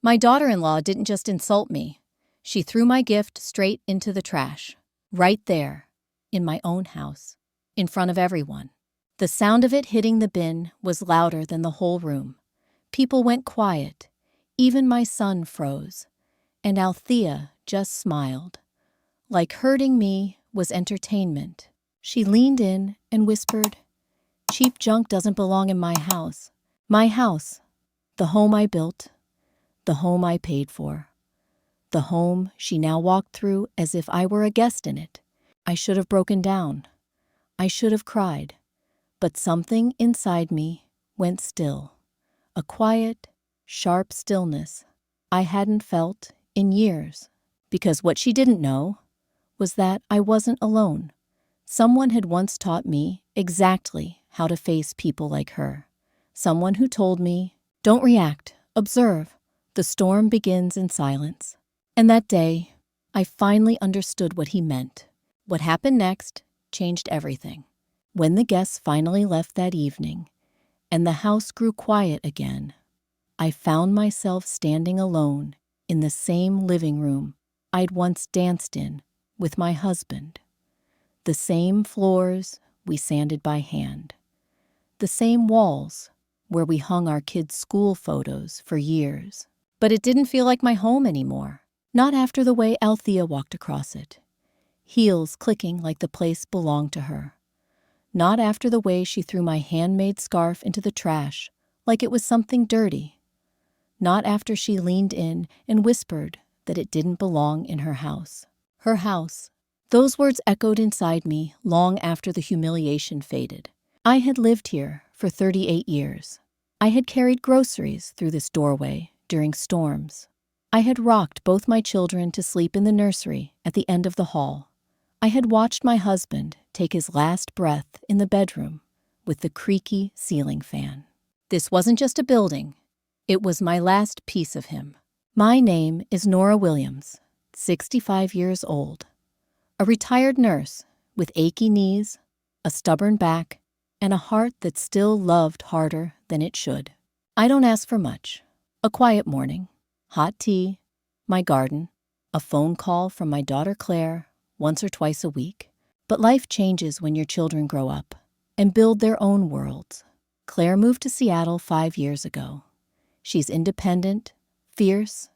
My daughter-in-law didn't just insult me. She threw my gift straight into the trash. Right there, in my own house, in front of everyone. The sound of it hitting the bin was louder than the whole room. People went quiet. Even my son froze. And Althea just smiled. Like hurting me was entertainment. She leaned in and whispered, "Cheap junk doesn't belong in my house. My house. The home I built. The home I paid for. The home she now walked through as if I were a guest in it." I should have broken down. I should have cried. But something inside me went still. A quiet, sharp stillness I hadn't felt in years. Because what she didn't know was that I wasn't alone. Someone had once taught me exactly how to face people like her. Someone who told me, "Don't react, observe. The storm begins in silence." And that day, I finally understood what he meant. What happened next changed everything. When the guests finally left that evening, and the house grew quiet again, I found myself standing alone in the same living room I'd once danced in with my husband. The same floors we sanded by hand. The same walls where we hung our kids' school photos for years. But it didn't feel like my home anymore. Not after the way Althea walked across it, heels clicking like the place belonged to her. Not after the way she threw my handmade scarf into the trash like it was something dirty. Not after she leaned in and whispered that it didn't belong in her house. Her house. Those words echoed inside me long after the humiliation faded. I had lived here for 38 years. I had carried groceries through this doorway during storms. I had rocked both my children to sleep in the nursery at the end of the hall. I had watched my husband take his last breath in the bedroom with the creaky ceiling fan. This wasn't just a building. It was my last piece of him. My name is Nora Williams, 65 years old. A retired nurse with achy knees, a stubborn back, and a heart that still loved harder than it should. I don't ask for much. A quiet morning, hot tea, my garden, a phone call from my daughter Claire once or twice a week. But life changes when your children grow up and build their own worlds. Claire moved to Seattle 5 years ago. She's independent, fierce,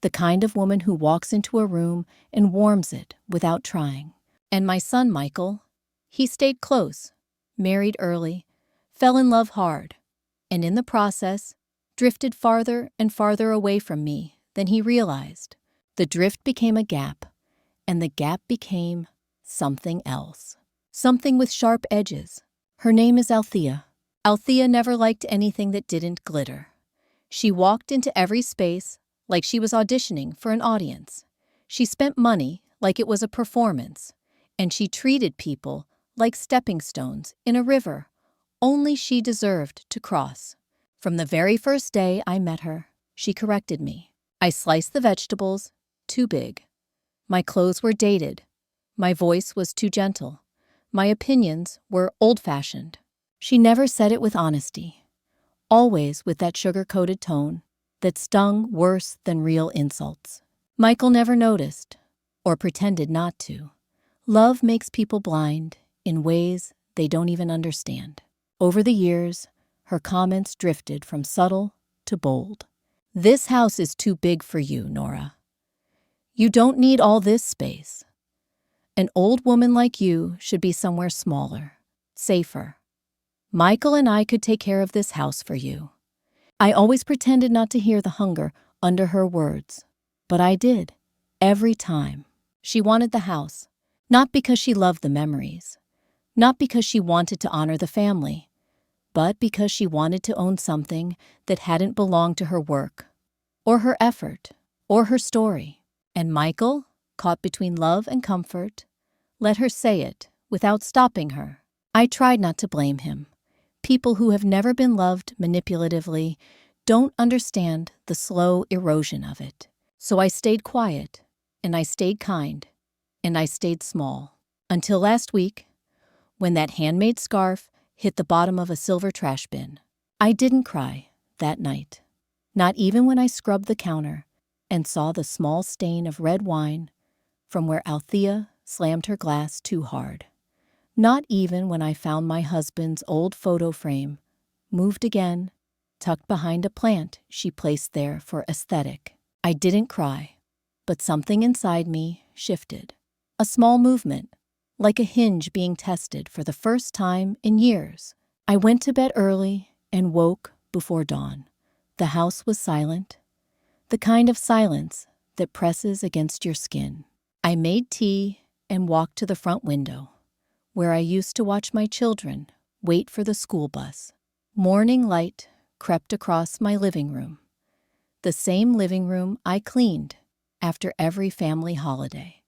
the kind of woman who walks into a room and warms it without trying. And my son Michael, he stayed close, married early, fell in love hard, and in the process, drifted farther and farther away from me than he realized. The drift became a gap, and the gap became something else. Something with sharp edges. Her name is Althea. Althea never liked anything that didn't glitter. She walked into every space like she was auditioning for an audience. She spent money like it was a performance, and she treated people like stepping stones in a river only she deserved to cross. From the very first day I met her, she corrected me. I sliced the vegetables too big. My clothes were dated. My voice was too gentle. My opinions were old-fashioned. She never said it with honesty, always with that sugar-coated tone that stung worse than real insults. Michael never noticed, or pretended not to. Love makes people blind in ways they don't even understand. Over the years, her comments drifted from subtle to bold. "This house is too big for you, Nora. You don't need all this space. An old woman like you should be somewhere smaller, safer. Michael and I could take care of this house for you." I always pretended not to hear the hunger under her words, but I did, every time. She wanted the house, not because she loved the memories, not because she wanted to honor the family, but because she wanted to own something that hadn't belonged to her work, or her effort, or her story. And Michael, caught between love and comfort, let her say it without stopping her. I tried not to blame him. People who have never been loved manipulatively don't understand the slow erosion of it. So I stayed quiet, and I stayed kind, and I stayed small. Until last week, when that handmade scarf hit the bottom of a silver trash bin. I didn't cry that night. Not even when I scrubbed the counter and saw the small stain of red wine from where Althea slammed her glass too hard. Not even when I found my husband's old photo frame, moved again, tucked behind a plant she placed there for aesthetic. I didn't cry, but something inside me shifted. A small movement, like a hinge being tested for the first time in years. I went to bed early and woke before dawn. The house was silent, the kind of silence that presses against your skin. I made tea and walked to the front window, where I used to watch my children wait for the school bus. Morning light crept across my living room, the same living room I cleaned after every family holiday,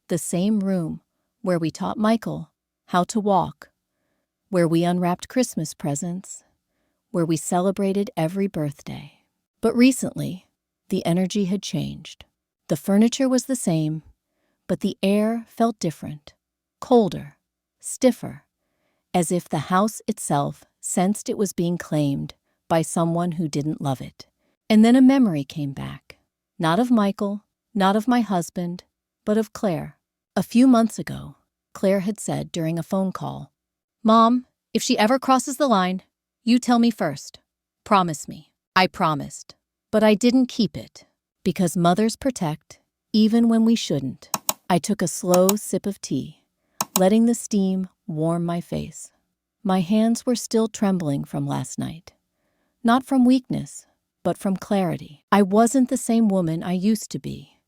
the same room where we taught Michael how to walk, where we unwrapped Christmas presents, where we celebrated every birthday. But recently, the energy had changed. The furniture was the same, but the air felt different, colder, stiffer, as if the house itself sensed it was being claimed by someone who didn't love it. And then a memory came back, not of Michael, not of my husband, but of Claire. A few months ago, Claire had said during a phone call, "Mom, if she ever crosses the line, you tell me first. Promise me." I promised, but I didn't keep it, because mothers protect, even when we shouldn't. I took a slow sip of tea, letting the steam warm my face. My hands were still trembling from last night. Not from weakness, but from clarity. I wasn't the same woman I used to be.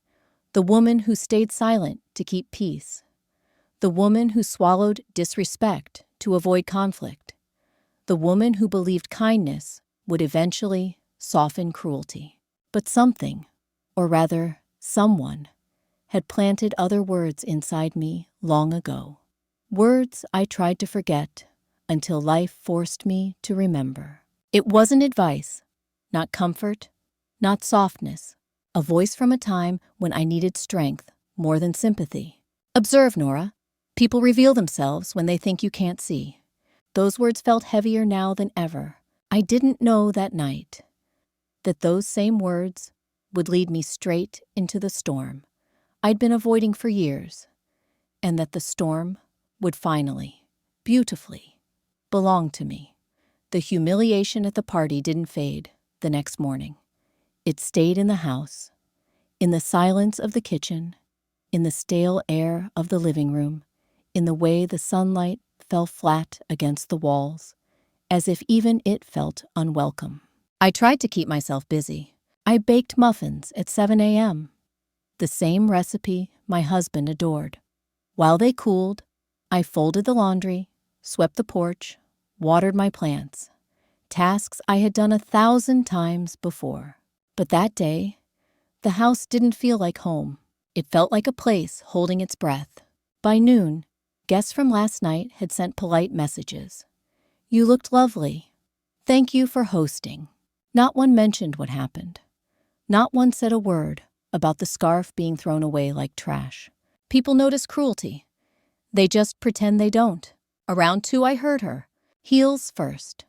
The woman who stayed silent to keep peace. The woman who swallowed disrespect to avoid conflict. The woman who believed kindness would eventually soften cruelty. But something, or rather someone, had planted other words inside me long ago. Words I tried to forget until life forced me to remember. It wasn't advice, not comfort, not softness. A voice from a time when I needed strength more than sympathy. Observe, Nora. People reveal themselves when they think you can't see. Those words felt heavier now than ever. I didn't know that night that those same words would lead me straight into the storm I'd been avoiding for years, and that the storm would finally, beautifully, belong to me. The humiliation at the party didn't fade the next morning. It stayed in the house, in the silence of the kitchen, in the stale air of the living room, in the way the sunlight fell flat against the walls, as if even it felt unwelcome. I tried to keep myself busy. I baked muffins at 7 a.m., the same recipe my husband adored. While they cooled, I folded the laundry, swept the porch, watered my plants, tasks I had done 1,000 times before. But that day, the house didn't feel like home. It felt like a place holding its breath. By noon, guests from last night had sent polite messages. "You looked lovely. Thank you for hosting." Not one mentioned what happened. Not one said a word about the scarf being thrown away like trash. People notice cruelty. They just pretend they don't. Around 2, I heard her. Heels first.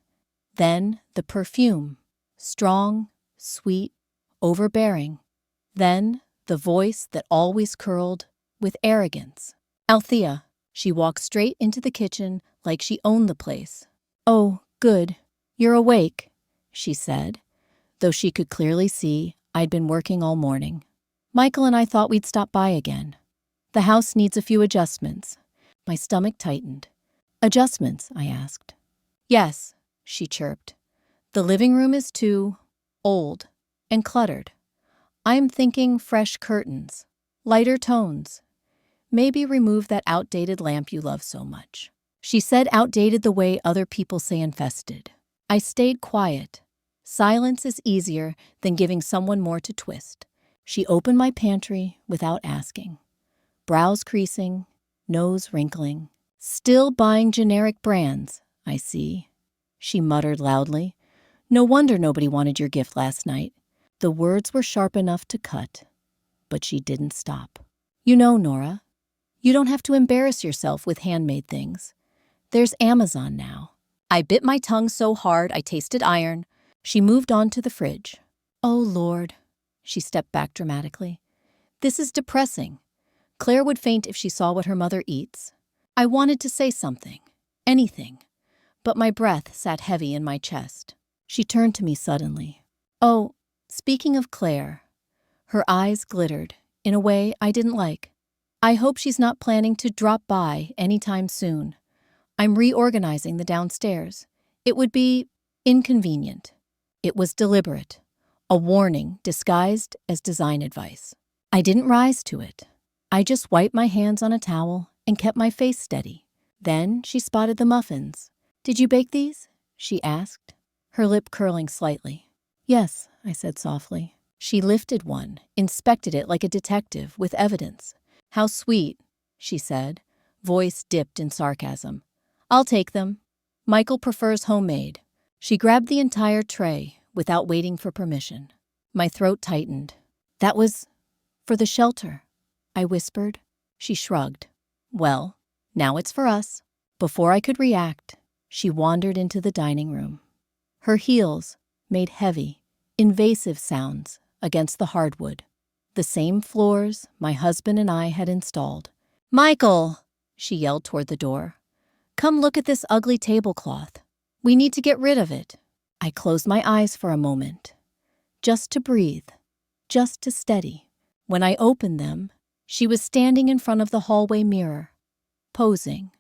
Then the perfume. Strong, sweet, overbearing. Then the voice that always curled with arrogance. "Althea." She walked straight into the kitchen like she owned the place. "Oh, good. You're awake," she said, though she could clearly see I'd been working all morning. "Michael and I thought we'd stop by again. The house needs a few adjustments." My stomach tightened. "Adjustments?" I asked. "Yes," she chirped. "The living room is too old and cluttered. I'm thinking fresh curtains, lighter tones. Maybe remove that outdated lamp you love so much." She said outdated the way other people say infested. I stayed quiet. Silence is easier than giving someone more to twist. She opened my pantry without asking. Brows creasing, nose wrinkling. "Still buying generic brands, I see," she muttered loudly. "No wonder nobody wanted your gift last night." The words were sharp enough to cut, but she didn't stop. "You know, Nora, you don't have to embarrass yourself with handmade things. There's Amazon now." I bit my tongue so hard I tasted iron. She moved on to the fridge. Oh, Lord. She stepped back dramatically. This is depressing. Claire would faint if she saw what her mother eats. I wanted to say something. Anything. But my breath sat heavy in my chest. She turned to me suddenly. Oh, speaking of Claire. Her eyes glittered, in a way I didn't like. I hope she's not planning to drop by anytime soon. I'm reorganizing the downstairs. It would be inconvenient. It was deliberate. A warning disguised as design advice. I didn't rise to it. I just wiped my hands on a towel and kept my face steady. Then she spotted the muffins. Did you bake these? She asked, her lip curling slightly. Yes, I said softly. She lifted one, inspected it like a detective with evidence. How sweet, she said, voice dipped in sarcasm. I'll take them. Michael prefers homemade. She grabbed the entire tray without waiting for permission. My throat tightened. That was for the shelter, I whispered. She shrugged. Well, now it's for us. Before I could react, she wandered into the dining room. Her heels made heavy, invasive sounds against the hardwood, the same floors my husband and I had installed. Michael, she yelled toward the door. Come look at this ugly tablecloth. We need to get rid of it. I closed my eyes for a moment, just to breathe, just to steady. When I opened them, she was standing in front of the hallway mirror, posing,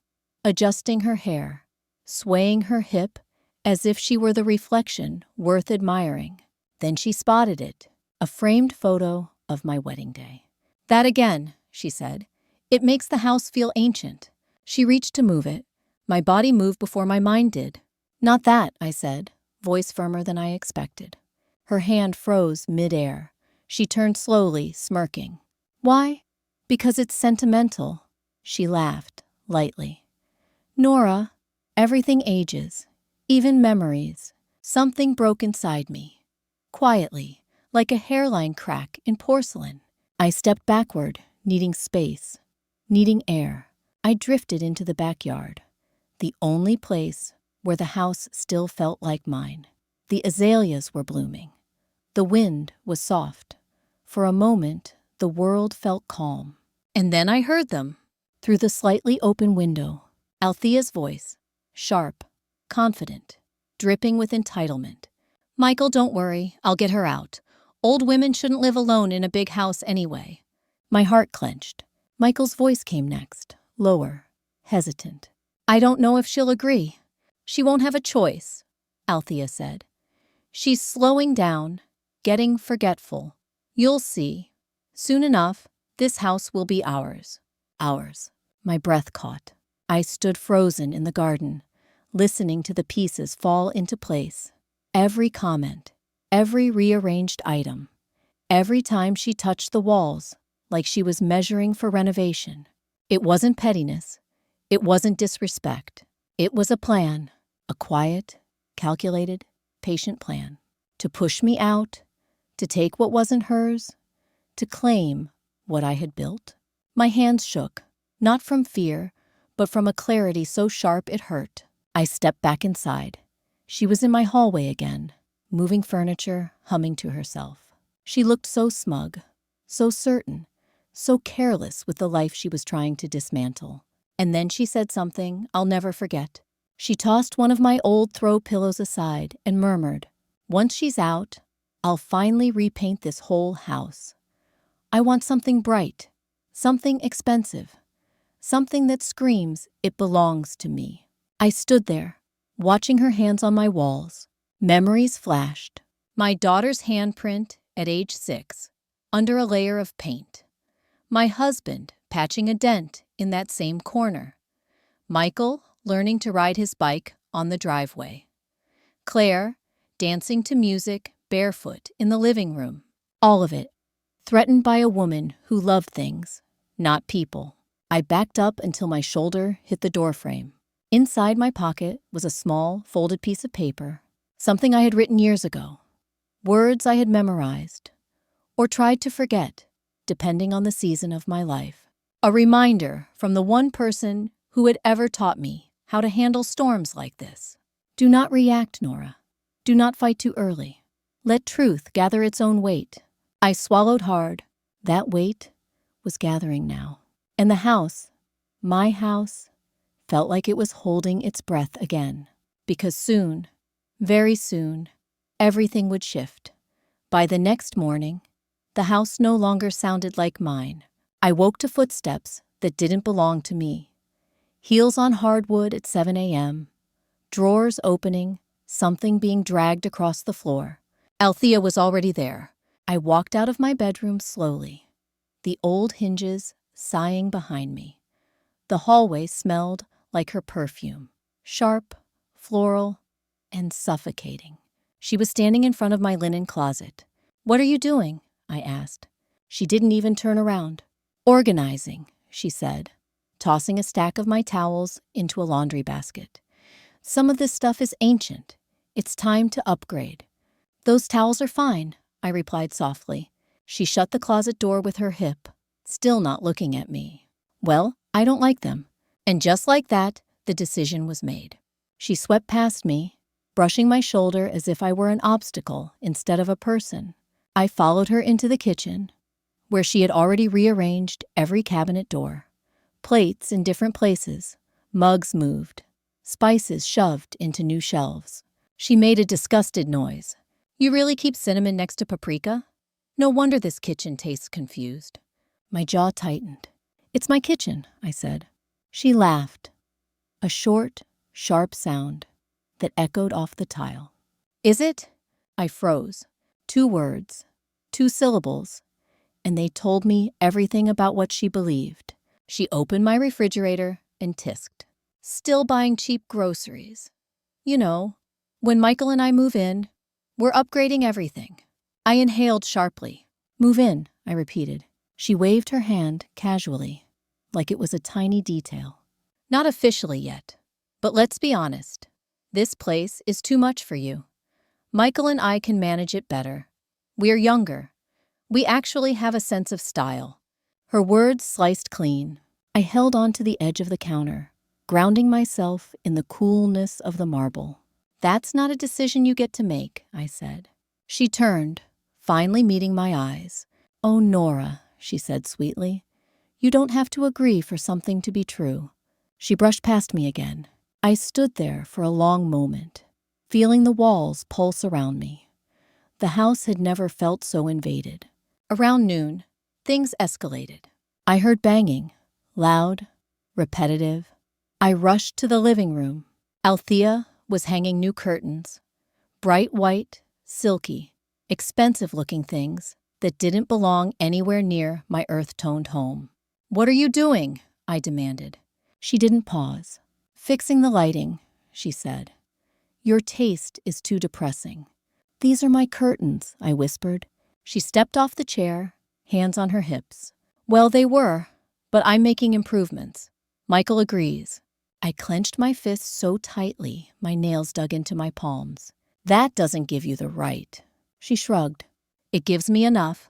adjusting her hair, swaying her hip as if she were the reflection worth admiring. Then she spotted it, a framed photo of my wedding day. That again, she said. It makes the house feel ancient. She reached to move it. My body moved before my mind did. Not that, I said, voice firmer than I expected. Her hand froze mid-air. She turned slowly, smirking. Why? Because it's sentimental. She laughed, lightly. Nora, everything ages, even memories. Something broke inside me. Quietly, like a hairline crack in porcelain. I stepped backward, needing space, needing air. I drifted into the backyard, the only place where the house still felt like mine. The azaleas were blooming. The wind was soft. For a moment, the world felt calm. And then I heard them, through the slightly open window. Althea's voice, sharp, confident, dripping with entitlement. Michael, don't worry, I'll get her out. Old women shouldn't live alone in a big house anyway. My heart clenched. Michael's voice came next, lower, hesitant. I don't know if she'll agree. She won't have a choice, Althea said. She's slowing down, getting forgetful. You'll see. Soon enough, this house will be ours. Ours. My breath caught. I stood frozen in the garden, listening to the pieces fall into place. Every comment, every rearranged item, every time she touched the walls, like she was measuring for renovation. It wasn't pettiness. It wasn't disrespect. It was a plan, a quiet, calculated, patient plan. To push me out, to take what wasn't hers, to claim what I had built. My hands shook, not from fear, but from a clarity so sharp it hurt. I stepped back inside. She was in my hallway again, moving furniture, humming to herself. She looked so smug, so certain, so careless with the life she was trying to dismantle. And then she said something I'll never forget. She tossed one of my old throw pillows aside and murmured, "Once she's out, I'll finally repaint this whole house. I want something bright, something expensive, something that screams it belongs to me." I stood there, watching her hands on my walls. Memories flashed. My daughter's handprint at age 6, under a layer of paint. My husband patching a dent in that same corner. Michael learning to ride his bike on the driveway. Claire dancing to music barefoot in the living room. All of it, threatened by a woman who loved things, not people. I backed up until my shoulder hit the doorframe. Inside my pocket was a small, folded piece of paper, something I had written years ago, words I had memorized, or tried to forget, depending on the season of my life. A reminder from the one person who had ever taught me how to handle storms like this. Do not react, Nora. Do not fight too early. Let truth gather its own weight. I swallowed hard. That weight was gathering now. And the house, my house, felt like it was holding its breath again. Because soon, very soon, everything would shift. By the next morning, the house no longer sounded like mine. I woke to footsteps that didn't belong to me. Heels on hardwood at 7 a.m., drawers opening, something being dragged across the floor. Althea was already there. I walked out of my bedroom slowly, the old hinges sighing behind me. The hallway smelled like her perfume, sharp, floral, and suffocating. She was standing in front of my linen closet. "What are you doing?" I asked. She didn't even turn around. "Organizing," she said, tossing a stack of my towels into a laundry basket. "Some of this stuff is ancient. It's time to upgrade." "Those towels are fine," I replied softly. She shut the closet door with her hip, still not looking at me. "Well, I don't like them." And just like that, the decision was made. She swept past me, brushing my shoulder as if I were an obstacle instead of a person. I followed her into the kitchen, where she had already rearranged every cabinet door. Plates in different places, mugs moved, spices shoved into new shelves. She made a disgusted noise. "You really keep cinnamon next to paprika? No wonder this kitchen tastes confused." My jaw tightened. "It's my kitchen," I said. She laughed, a short, sharp sound that echoed off the tile. "Is it?" I froze. 2 words, 2 syllables, and they told me everything about what she believed. She opened my refrigerator and tisked. "Still buying cheap groceries. You know, when Michael and I move in, we're upgrading everything." I inhaled sharply. "Move in," I repeated. She waved her hand casually, like it was a tiny detail. "Not officially yet, but let's be honest. This place is too much for you. Michael and I can manage it better. We're younger. We actually have a sense of style." Her words sliced clean. I held on to the edge of the counter, grounding myself in the coolness of the marble. "That's not a decision you get to make," I said. She turned, finally meeting my eyes. "Oh, Nora," she said sweetly, "you don't have to agree for something to be true." She brushed past me again. I stood there for a long moment, feeling the walls pulse around me. The house had never felt so invaded. Around noon, things escalated. I heard banging, loud, repetitive. I rushed to the living room. Althea was hanging new curtains, bright white, silky, expensive-looking things that didn't belong anywhere near my earth-toned home. "What are you doing?" I demanded. She didn't pause. "Fixing the lighting," she said. "Your taste is too depressing." "These are my curtains," I whispered. She stepped off the chair, hands on her hips. "Well, they were, but I'm making improvements. Michael agrees." I clenched my fists so tightly my nails dug into my palms. "That doesn't give you the right." She shrugged. "It gives me enough."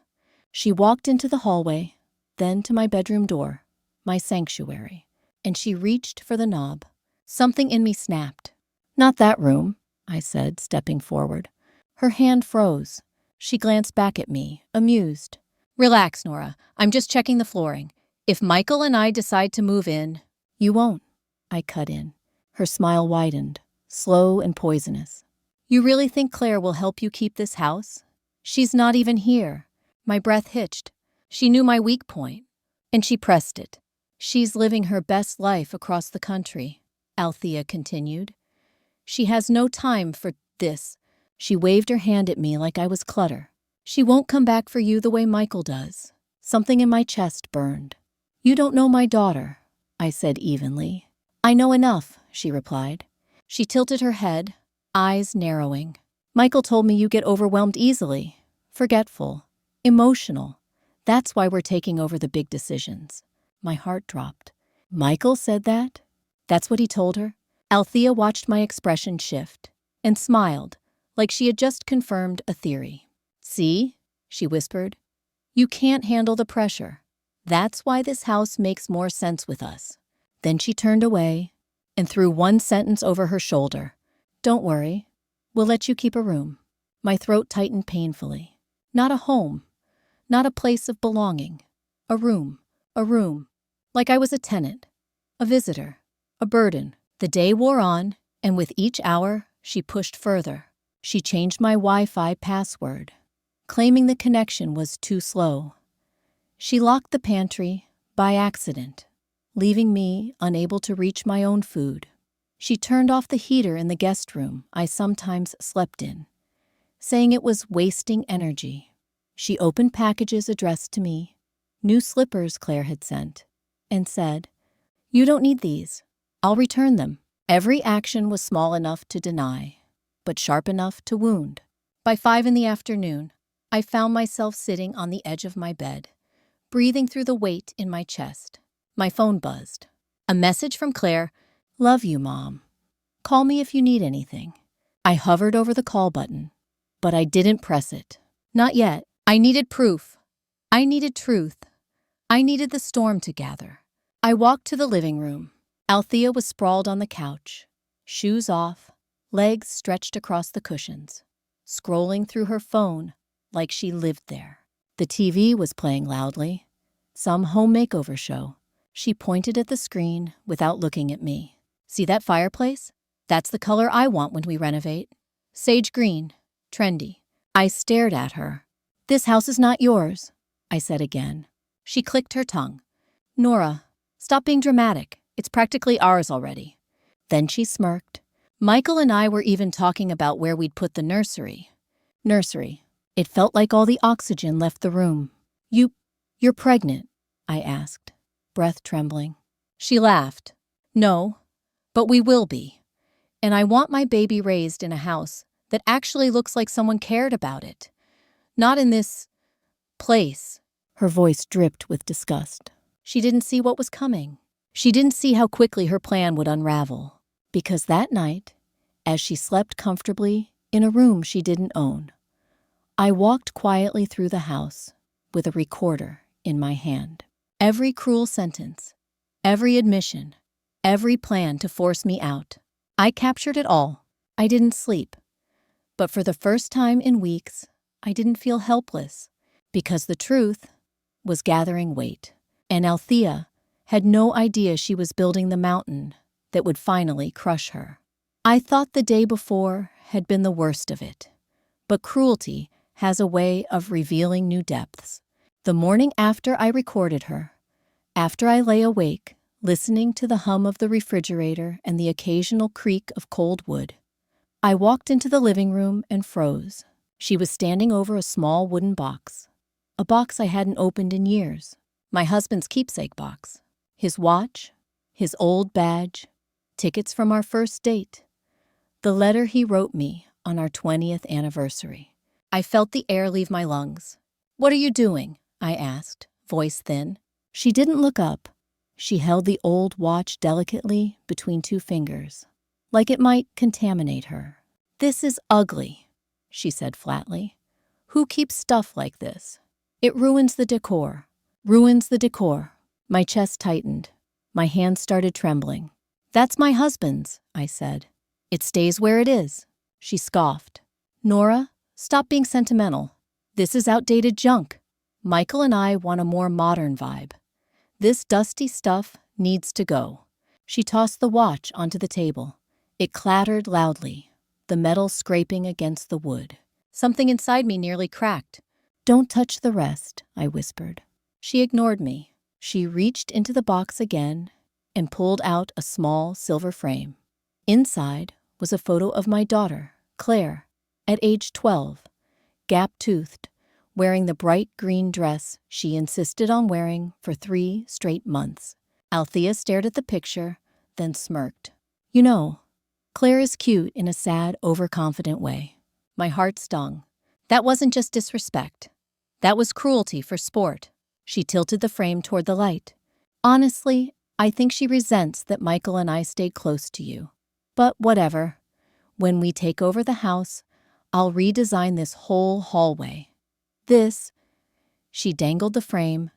She walked into the hallway, then to my bedroom door, my sanctuary, and she reached for the knob. Something in me snapped. "Not that room," I said, stepping forward. Her hand froze. She glanced back at me, amused. "Relax, Nora. I'm just checking the flooring. If Michael and I decide to move in—" "You won't," I cut in. Her smile widened, slow and poisonous. "You really think Claire will help you keep this house? She's not even here." My breath hitched. She knew my weak point, and she pressed it. "She's living her best life across the country," Althea continued. "She has no time for this." She waved her hand at me like I was clutter. "She won't come back for you the way Michael does." Something in my chest burned. "You don't know my daughter," I said evenly. "I know enough," she replied. She tilted her head, eyes narrowing. "Michael told me you get overwhelmed easily, forgetful, emotional. That's why we're taking over the big decisions." My heart dropped. "Michael said that?" "That's what he told her." Althea watched my expression shift and smiled, like she had just confirmed a theory. "See?" she whispered. "You can't handle the pressure. That's why this house makes more sense with us." Then she turned away and threw one sentence over her shoulder. "Don't worry. We'll let you keep a room." My throat tightened painfully. Not a home, not a place of belonging. A room, a room. Like I was a tenant, a visitor, a burden. The day wore on, and with each hour, she pushed further. She changed my Wi-Fi password, claiming the connection was too slow. She locked the pantry by accident, leaving me unable to reach my own food. She turned off the heater in the guest room I sometimes slept in, saying it was wasting energy. She opened packages addressed to me, new slippers Claire had sent, and said, "You don't need these. I'll return them." Every action was small enough to deny, but sharp enough to wound. By 5 in the afternoon, I found myself sitting on the edge of my bed, breathing through the weight in my chest. My phone buzzed. A message from Claire, "Love you, Mom. Call me if you need anything." I hovered over the call button, but I didn't press it. Not yet. I needed proof. I needed truth. I needed the storm to gather. I walked to the living room. Althea was sprawled on the couch, shoes off, legs stretched across the cushions, scrolling through her phone like she lived there. The TV was playing loudly, some home makeover show. She pointed at the screen without looking at me. "See that fireplace? That's the color I want when we renovate. Sage green, trendy." I stared at her. "This house is not yours," I said again. She clicked her tongue. "Nora, stop being dramatic. It's practically ours already." Then she smirked. "Michael and I were even talking about where we'd put the nursery." Nursery. It felt like all the oxygen left the room. You're pregnant?" I asked, breath trembling. She laughed. "No, but we will be. And I want my baby raised in a house that actually looks like someone cared about it. Not in this place." Her voice dripped with disgust. She didn't see what was coming. She didn't see how quickly her plan would unravel. Because that night, as she slept comfortably in a room she didn't own, I walked quietly through the house with a recorder in my hand. Every cruel sentence, every admission, every plan to force me out. I captured it all. I didn't sleep. But for the first time in weeks, I didn't feel helpless, because the truth was gathering weight. And Althea had no idea she was building the mountain that would finally crush her. I thought the day before had been the worst of it, but cruelty has a way of revealing new depths. The morning after I recorded her, after I lay awake, listening to the hum of the refrigerator and the occasional creak of cold wood, I walked into the living room and froze. She was standing over a small wooden box, a box I hadn't opened in years, my husband's keepsake box. His watch, his old badge, tickets from our first date, the letter he wrote me on our 20th anniversary. I felt the air leave my lungs. "What are you doing?" I asked, voice thin. She didn't look up. She held the old watch delicately between two fingers, like it might contaminate her. "This is ugly," she said flatly. "Who keeps stuff like this? It ruins the decor. Ruins the decor." My chest tightened. My hands started trembling. "That's my husband's," I said. "It stays where it is." She scoffed. "Nora, stop being sentimental. This is outdated junk. Michael and I want a more modern vibe. This dusty stuff needs to go." She tossed the watch onto the table. It clattered loudly, the metal scraping against the wood. Something inside me nearly cracked. "Don't touch the rest," I whispered. She ignored me. She reached into the box again and pulled out a small silver frame. Inside was a photo of my daughter, Claire, at age 12, gap-toothed, wearing the bright green dress she insisted on wearing for 3 straight months. Althea stared at the picture, then smirked. "You know, Claire is cute in a sad, overconfident way." My heart stung. That wasn't just disrespect. That was cruelty for sport. She tilted the frame toward the light. "Honestly, I think she resents that Michael and I stayed close to you. But whatever. When we take over the house, I'll redesign this whole hallway. This," she dangled the frame,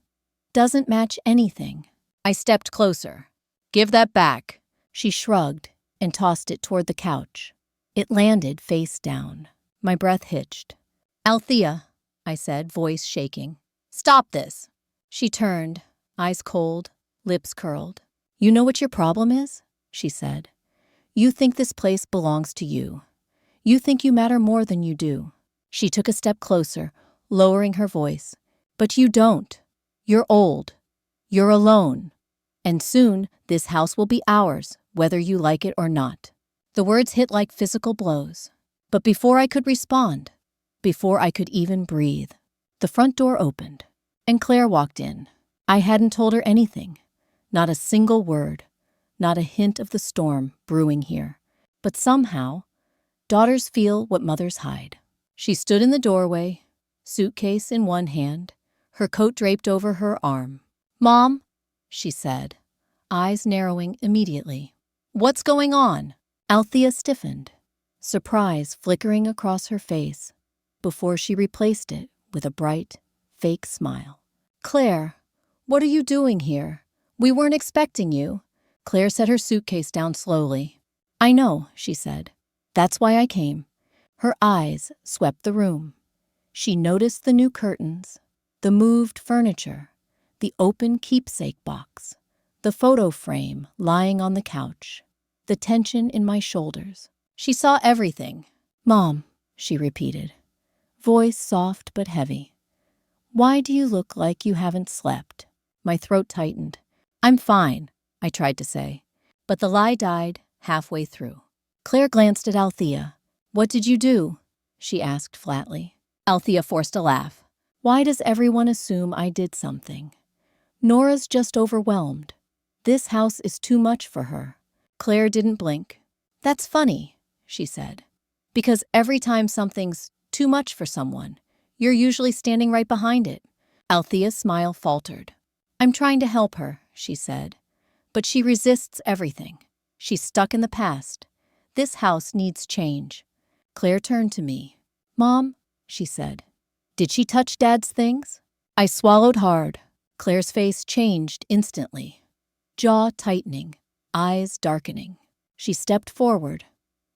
"doesn't match anything." I stepped closer. "Give that back." She shrugged and tossed it toward the couch. It landed face down. My breath hitched. "Althea," I said, voice shaking. "Stop this." She turned, eyes cold, lips curled. "You know what your problem is?" she said. "You think this place belongs to you. You think you matter more than you do." She took a step closer, lowering her voice. "But you don't. You're old. You're alone. And soon, this house will be ours, whether you like it or not." The words hit like physical blows. But before I could respond, before I could even breathe, the front door opened, and Claire walked in. I hadn't told her anything, not a single word, not a hint of the storm brewing here. But somehow, daughters feel what mothers hide. She stood in the doorway, suitcase in one hand, her coat draped over her arm. "Mom," she said, eyes narrowing immediately. "What's going on?" Althea stiffened, surprise flickering across her face, before she replaced it with a bright, fake smile. "Claire, what are you doing here? We weren't expecting you." Claire set her suitcase down slowly. "I know," she said. "That's why I came." Her eyes swept the room. She noticed the new curtains, the moved furniture, the open keepsake box, the photo frame lying on the couch, the tension in my shoulders. She saw everything. "Mom," she repeated, voice soft but heavy. "Why do you look like you haven't slept?" My throat tightened. "I'm fine," I tried to say, but the lie died halfway through. Claire glanced at Althea. "What did you do?" she asked flatly. Althea forced a laugh. "Why does everyone assume I did something? Nora's just overwhelmed. This house is too much for her." Claire didn't blink. "That's funny," she said, "because every time something's too much for someone, you're usually standing right behind it." Althea's smile faltered. "I'm trying to help her," she said, "but she resists everything. She's stuck in the past. This house needs change." Claire turned to me. "Mom," she said, "did she touch Dad's things?" I swallowed hard. Claire's face changed instantly. Jaw tightening, eyes darkening. She stepped forward,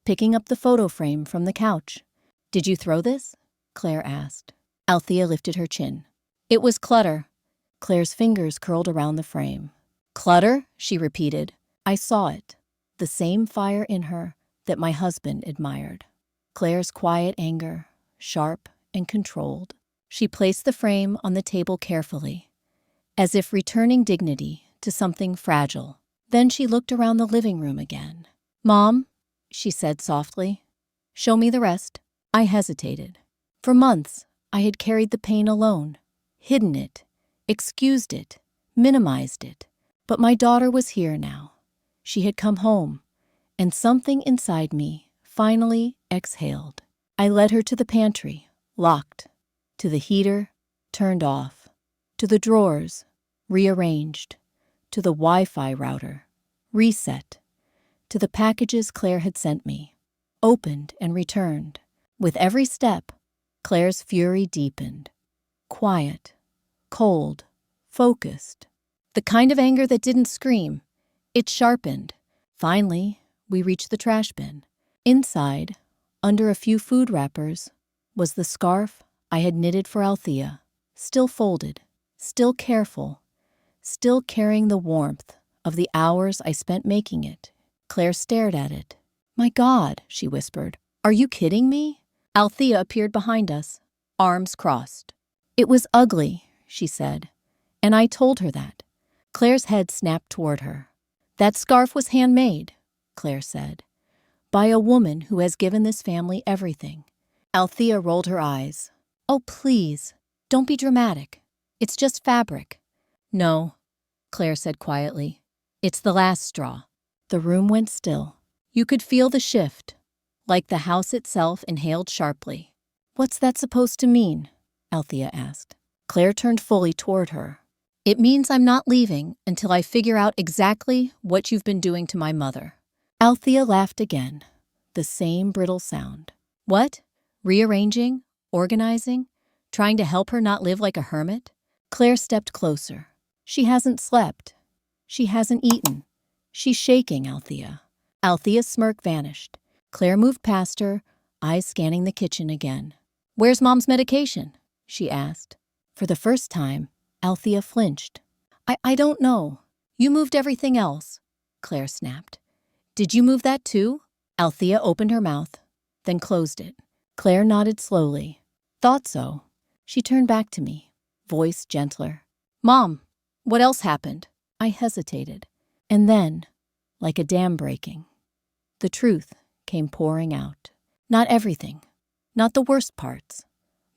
picking up the photo frame from the couch. "Did you throw this?" Claire asked. Althea lifted her chin. "It was clutter." Claire's fingers curled around the frame. "Clutter?" she repeated. I saw it, the same fire in her that my husband admired. Claire's quiet anger, sharp and controlled. She placed the frame on the table carefully, as if returning dignity to something fragile. Then she looked around the living room again. "Mom," she said softly, "show me the rest." I hesitated. For months, I had carried the pain alone, hidden it, excused it, minimized it. But my daughter was here now. She had come home, and something inside me finally exhaled. I led her to the pantry, locked, to the heater, turned off, to the drawers, rearranged, to the Wi-Fi router, reset, to the packages Claire had sent me, opened and returned. With every step, Claire's fury deepened. Quiet, cold, focused. The kind of anger that didn't scream. It sharpened. Finally, we reached the trash bin. Inside, under a few food wrappers, was the scarf I had knitted for Althea, still folded, still careful, still carrying the warmth of the hours I spent making it. Claire stared at it. "My God," she whispered, "are you kidding me?" Althea appeared behind us, arms crossed. "It was ugly," she said, and I told her that. Claire's head snapped toward her. "That scarf was handmade," Claire said, "by a woman who has given this family everything." Althea rolled her eyes. "Oh, please, don't be dramatic. It's just fabric." "No," Claire said quietly. "It's the last straw." The room went still. You could feel the shift, like the house itself inhaled sharply. "What's that supposed to mean?" Althea asked. Claire turned fully toward her. "It means I'm not leaving until I figure out exactly what you've been doing to my mother." Althea laughed again, the same brittle sound. "What? Rearranging? Organizing? Trying to help her not live like a hermit?" Claire stepped closer. "She hasn't slept. She hasn't eaten. She's shaking, Althea." Althea's smirk vanished. Claire moved past her, eyes scanning the kitchen again. "Where's Mom's medication?" she asked. For the first time, Althea flinched. I don't know. You moved everything else," Claire snapped. "Did you move that too?" Althea opened her mouth, then closed it. Claire nodded slowly. "Thought so." She turned back to me, voice gentler. "Mom, what else happened?" I hesitated. And then, like a dam breaking, the truth came pouring out. Not everything, not the worst parts,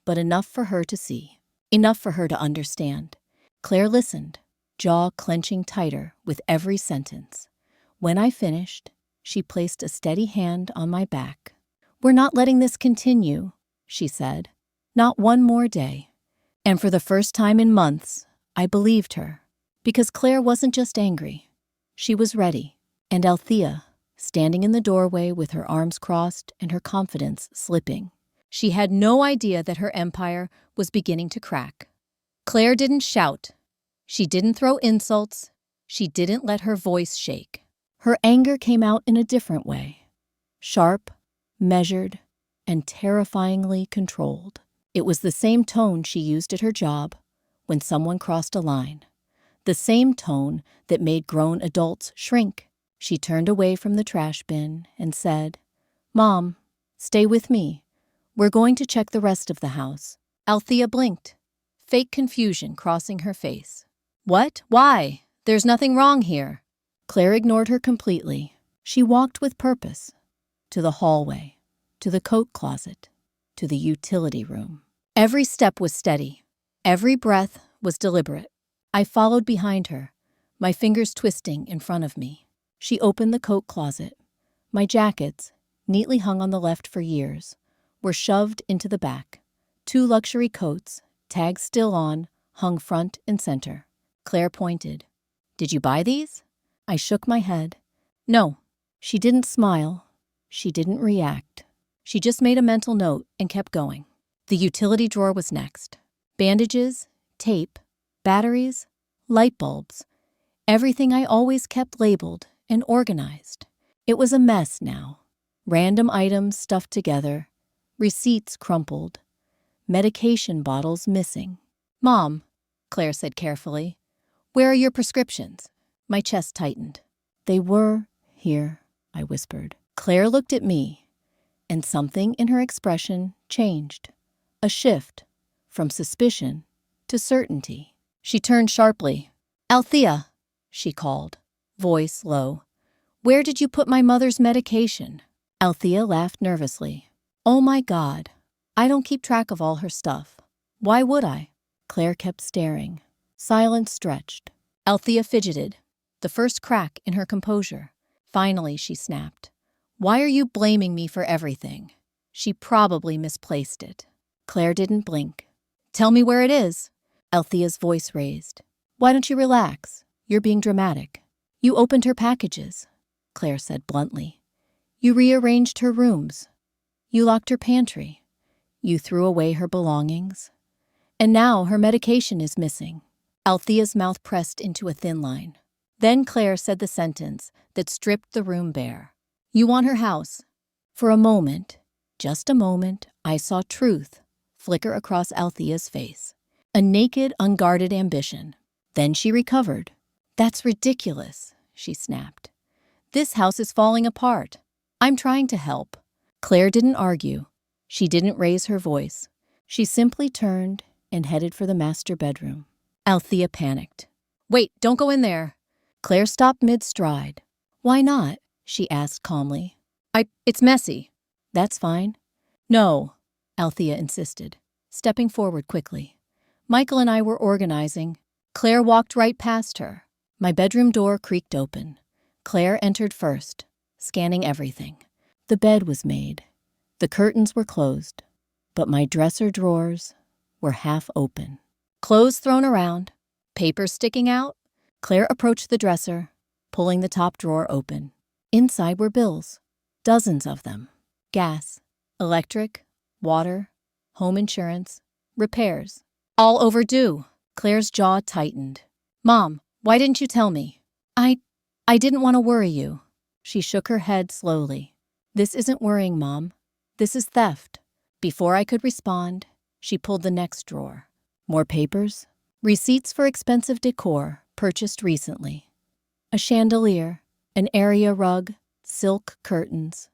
but enough for her to see, enough for her to understand. Claire listened, jaw clenching tighter with every sentence. When I finished, she placed a steady hand on my back. "We're not letting this continue," she said. "Not one more day." And for the first time in months, I believed her. Because Claire wasn't just angry. She was ready. And Althea, standing in the doorway with her arms crossed and her confidence slipping. She had no idea that her empire was beginning to crack. Claire didn't shout. She didn't throw insults. She didn't let her voice shake. Her anger came out in a different way. Sharp, measured, and terrifyingly controlled. It was the same tone she used at her job when someone crossed a line. The same tone that made grown adults shrink. She turned away from the trash bin and said, "Mom, stay with me. We're going to check the rest of the house." Althea blinked, fake confusion crossing her face. "What? Why? There's nothing wrong here." Claire ignored her completely. She walked with purpose. To the hallway, to the coat closet, to the utility room. Every step was steady. Every breath was deliberate. I followed behind her, my fingers twisting in front of me. She opened the coat closet. My jackets, neatly hung on the left for years, were shoved into the back. 2 luxury coats, tags still on, hung front and center. Claire pointed. "Did you buy these?" I shook my head. "No." She didn't smile. She didn't react. She just made a mental note and kept going. The utility drawer was next. Bandages, tape, batteries, light bulbs, everything I always kept labeled and organized. It was a mess now. Random items stuffed together, receipts crumpled, medication bottles missing. "Mom," Claire said carefully, "where are your prescriptions?" My chest tightened. "They were here," I whispered. Claire looked at me, and something in her expression changed. A shift from suspicion to certainty. She turned sharply. "Althea," she called, voice low. "Where did you put my mother's medication?" Althea laughed nervously. "Oh my God, I don't keep track of all her stuff. Why would I?" Claire kept staring. Silence stretched. Althea fidgeted, the first crack in her composure. Finally, she snapped. "Why are you blaming me for everything?" She probably misplaced it. Claire didn't blink. "Tell me where it is." Althea's voice raised. "Why don't you relax? You're being dramatic." "You opened her packages," Claire said bluntly. "You rearranged her rooms. You locked her pantry. You threw away her belongings. And now her medication is missing." Althea's mouth pressed into a thin line. Then Claire said the sentence that stripped the room bare. "You want her house." For a moment, just a moment, I saw truth flicker across Althea's face. A naked, unguarded ambition. Then she recovered. "That's ridiculous," she snapped. "This house is falling apart. I'm trying to help." Claire didn't argue. She didn't raise her voice. She simply turned and headed for the master bedroom. Althea panicked. "Wait, don't go in there." Claire stopped mid-stride. "Why not?" she asked calmly. It's messy." "That's fine." "No," Althea insisted, stepping forward quickly. "Michael and I were organizing." Claire walked right past her. My bedroom door creaked open. Claire entered first, scanning everything. The bed was made. The curtains were closed, but my dresser drawers were half open. Clothes thrown around, papers sticking out. Claire approached the dresser, pulling the top drawer open. Inside were bills, dozens of them. Gas, electric, water, home insurance, repairs. All overdue. Claire's jaw tightened. "Mom, why didn't you tell me?" I didn't want to worry you." She shook her head slowly. "This isn't worrying, Mom. This is theft. Before I could respond, she pulled the next drawer. More papers? Receipts for expensive decor purchased recently. A chandelier, an area rug, silk curtains,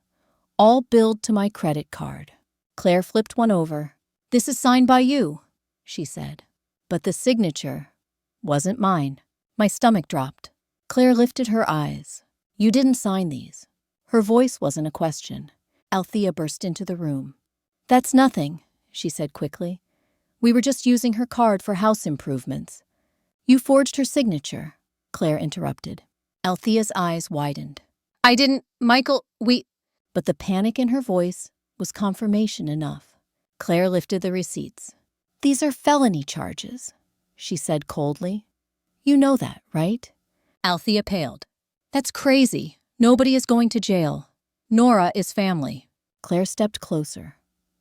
all billed to my credit card. Claire flipped one over. This is signed by you, she said. But the signature wasn't mine. My stomach dropped. Claire lifted her eyes. You didn't sign these. Her voice wasn't a question. Althea burst into the room. That's nothing, she said quickly. We were just using her card for house improvements. You forged her signature, Claire interrupted. Althea's eyes widened. I didn't, Michael, we... But the panic in her voice was confirmation enough. Claire lifted the receipts. These are felony charges, she said coldly. You know that, right? Althea paled. That's crazy. Nobody is going to jail. Nora is family. Claire stepped closer.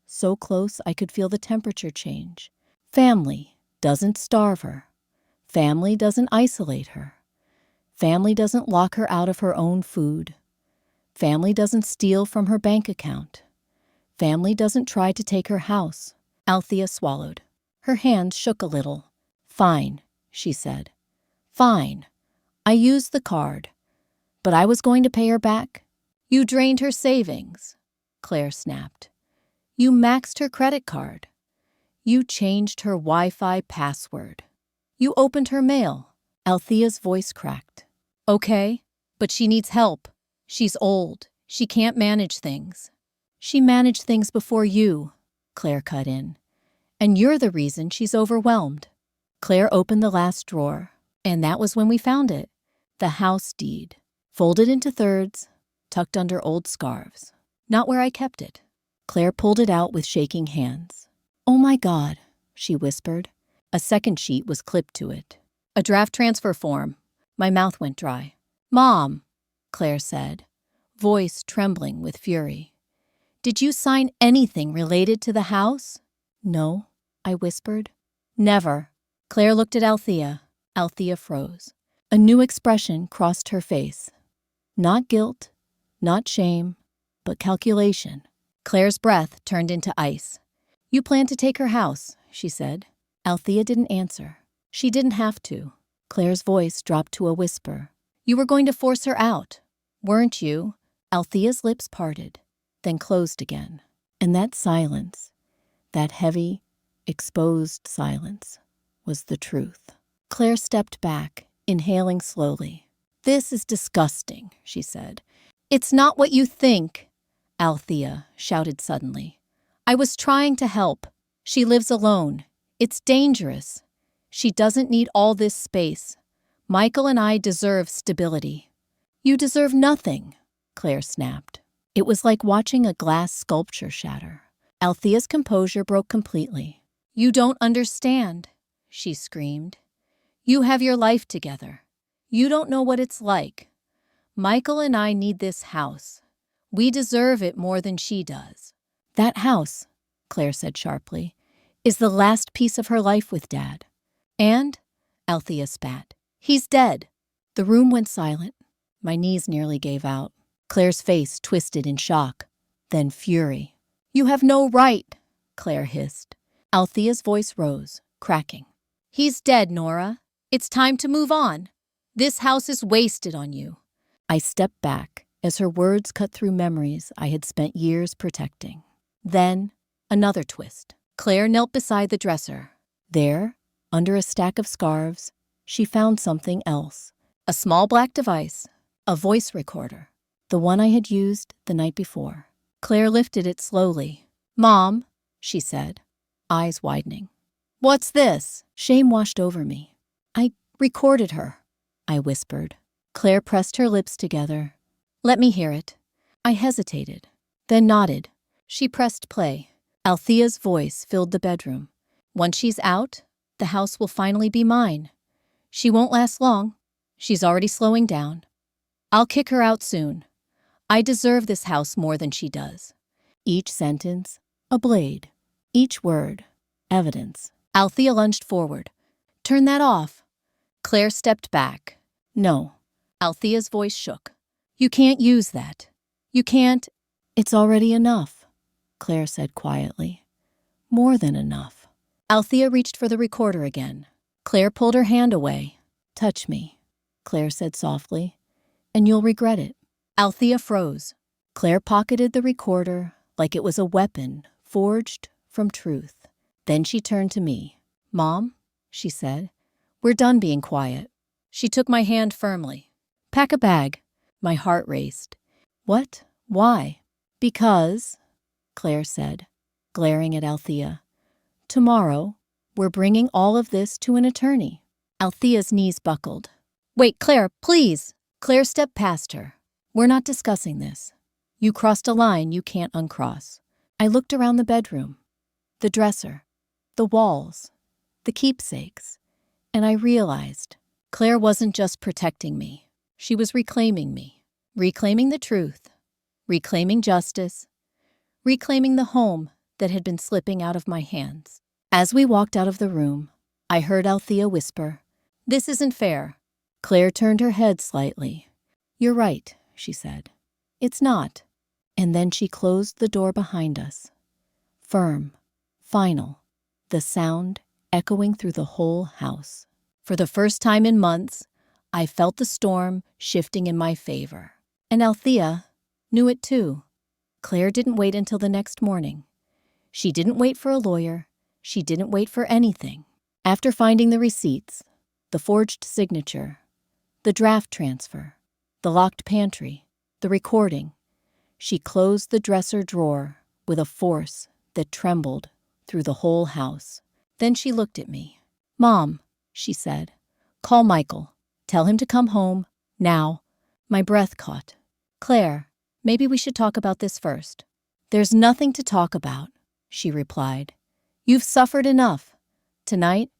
So close I could feel the temperature change. Family doesn't starve her. Family doesn't isolate her. Family doesn't lock her out of her own food. Family doesn't steal from her bank account. Family doesn't try to take her house. Althea swallowed. Her hands shook a little. Fine, she said. Fine. I used the card. But I was going to pay her back. You drained her savings, Claire snapped. You maxed her credit card. You changed her Wi-Fi password. You opened her mail. Althea's voice cracked. Okay, but she needs help. She's old. She can't manage things. She managed things before you, Claire cut in. And you're the reason she's overwhelmed. Claire opened the last drawer, and that was when we found it. The house deed, folded into thirds, tucked under old scarves. Not where I kept it. Claire pulled it out with shaking hands. Oh my God, she whispered. A second sheet was clipped to it. A draft transfer form. My mouth went dry. Mom, Claire said, voice trembling with fury. Did you sign anything related to the house? No, I whispered. Never. Claire looked at Althea. Althea froze. A new expression crossed her face. Not guilt, not shame, but calculation. Claire's breath turned into ice. You plan to take her house, she said. Althea didn't answer. She didn't have to. Claire's voice dropped to a whisper. You were going to force her out, weren't you? Althea's lips parted, then closed again. And that silence, that heavy, exposed silence, was the truth. Claire stepped back, inhaling slowly. This is disgusting, she said. It's not what you think, Althea shouted suddenly. I was trying to help. She lives alone. It's dangerous. She doesn't need all this space. Michael and I deserve stability. You deserve nothing, Claire snapped. It was like watching a glass sculpture shatter. Althea's composure broke completely. You don't understand, she screamed. You have your life together. You don't know what it's like. Michael and I need this house. We deserve it more than she does. That house, Claire said sharply, is the last piece of her life with Dad. And, Althea spat, he's dead. The room went silent. My knees nearly gave out. Claire's face twisted in shock, then fury. You have no right, Claire hissed. Althea's voice rose, cracking. He's dead, Nora. It's time to move on. This house is wasted on you. I stepped back as her words cut through memories I had spent years protecting. Then, another twist. Claire knelt beside the dresser. There, under a stack of scarves, she found something else. A small black device, a voice recorder, the one I had used the night before. Claire lifted it slowly. Mom, she said, eyes widening. What's this? Shame washed over me. I recorded her, I whispered. Claire pressed her lips together. Let me hear it. I hesitated, then nodded. She pressed play. Althea's voice filled the bedroom. Once she's out, the house will finally be mine. She won't last long. She's already slowing down. I'll kick her out soon. I deserve this house more than she does. Each sentence, a blade. Each word, evidence. Althea lunged forward. Turn that off. Claire stepped back. No. Althea's voice shook. You can't use that. You can't. It's already enough. Claire said quietly. More than enough. Althea reached for the recorder again. Claire pulled her hand away. Touch me, Claire said softly, and you'll regret it. Althea froze. Claire pocketed the recorder like it was a weapon forged from truth. Then she turned to me. Mom, she said, we're done being quiet. She took my hand firmly. Pack a bag. My heart raced. What? Why? Because, Claire said, glaring at Althea. Tomorrow, we're bringing all of this to an attorney. Althea's knees buckled. Wait, Claire, please. Claire stepped past her. We're not discussing this. You crossed a line you can't uncross. I looked around the bedroom, the dresser, the walls, the keepsakes, and I realized Claire wasn't just protecting me. She was reclaiming me, reclaiming the truth, reclaiming justice, reclaiming the home that had been slipping out of my hands. As we walked out of the room, I heard Althea whisper, "This isn't fair." Claire turned her head slightly. "You're right," she said. "It's not." And then she closed the door behind us. Firm, final, the sound echoing through the whole house. For the first time in months, I felt the storm shifting in my favor. And Althea knew it too. Claire didn't wait until the next morning. She didn't wait for a lawyer. She didn't wait for anything. After finding the receipts, the forged signature, the draft transfer, the locked pantry, the recording, she closed the dresser drawer with a force that trembled through the whole house. Then she looked at me. "Mom," she said, "call Michael. Tell him to come home, now." My breath caught. "Claire, maybe we should talk about this first." "There's nothing to talk about," she replied. "You've suffered enough. Tonight,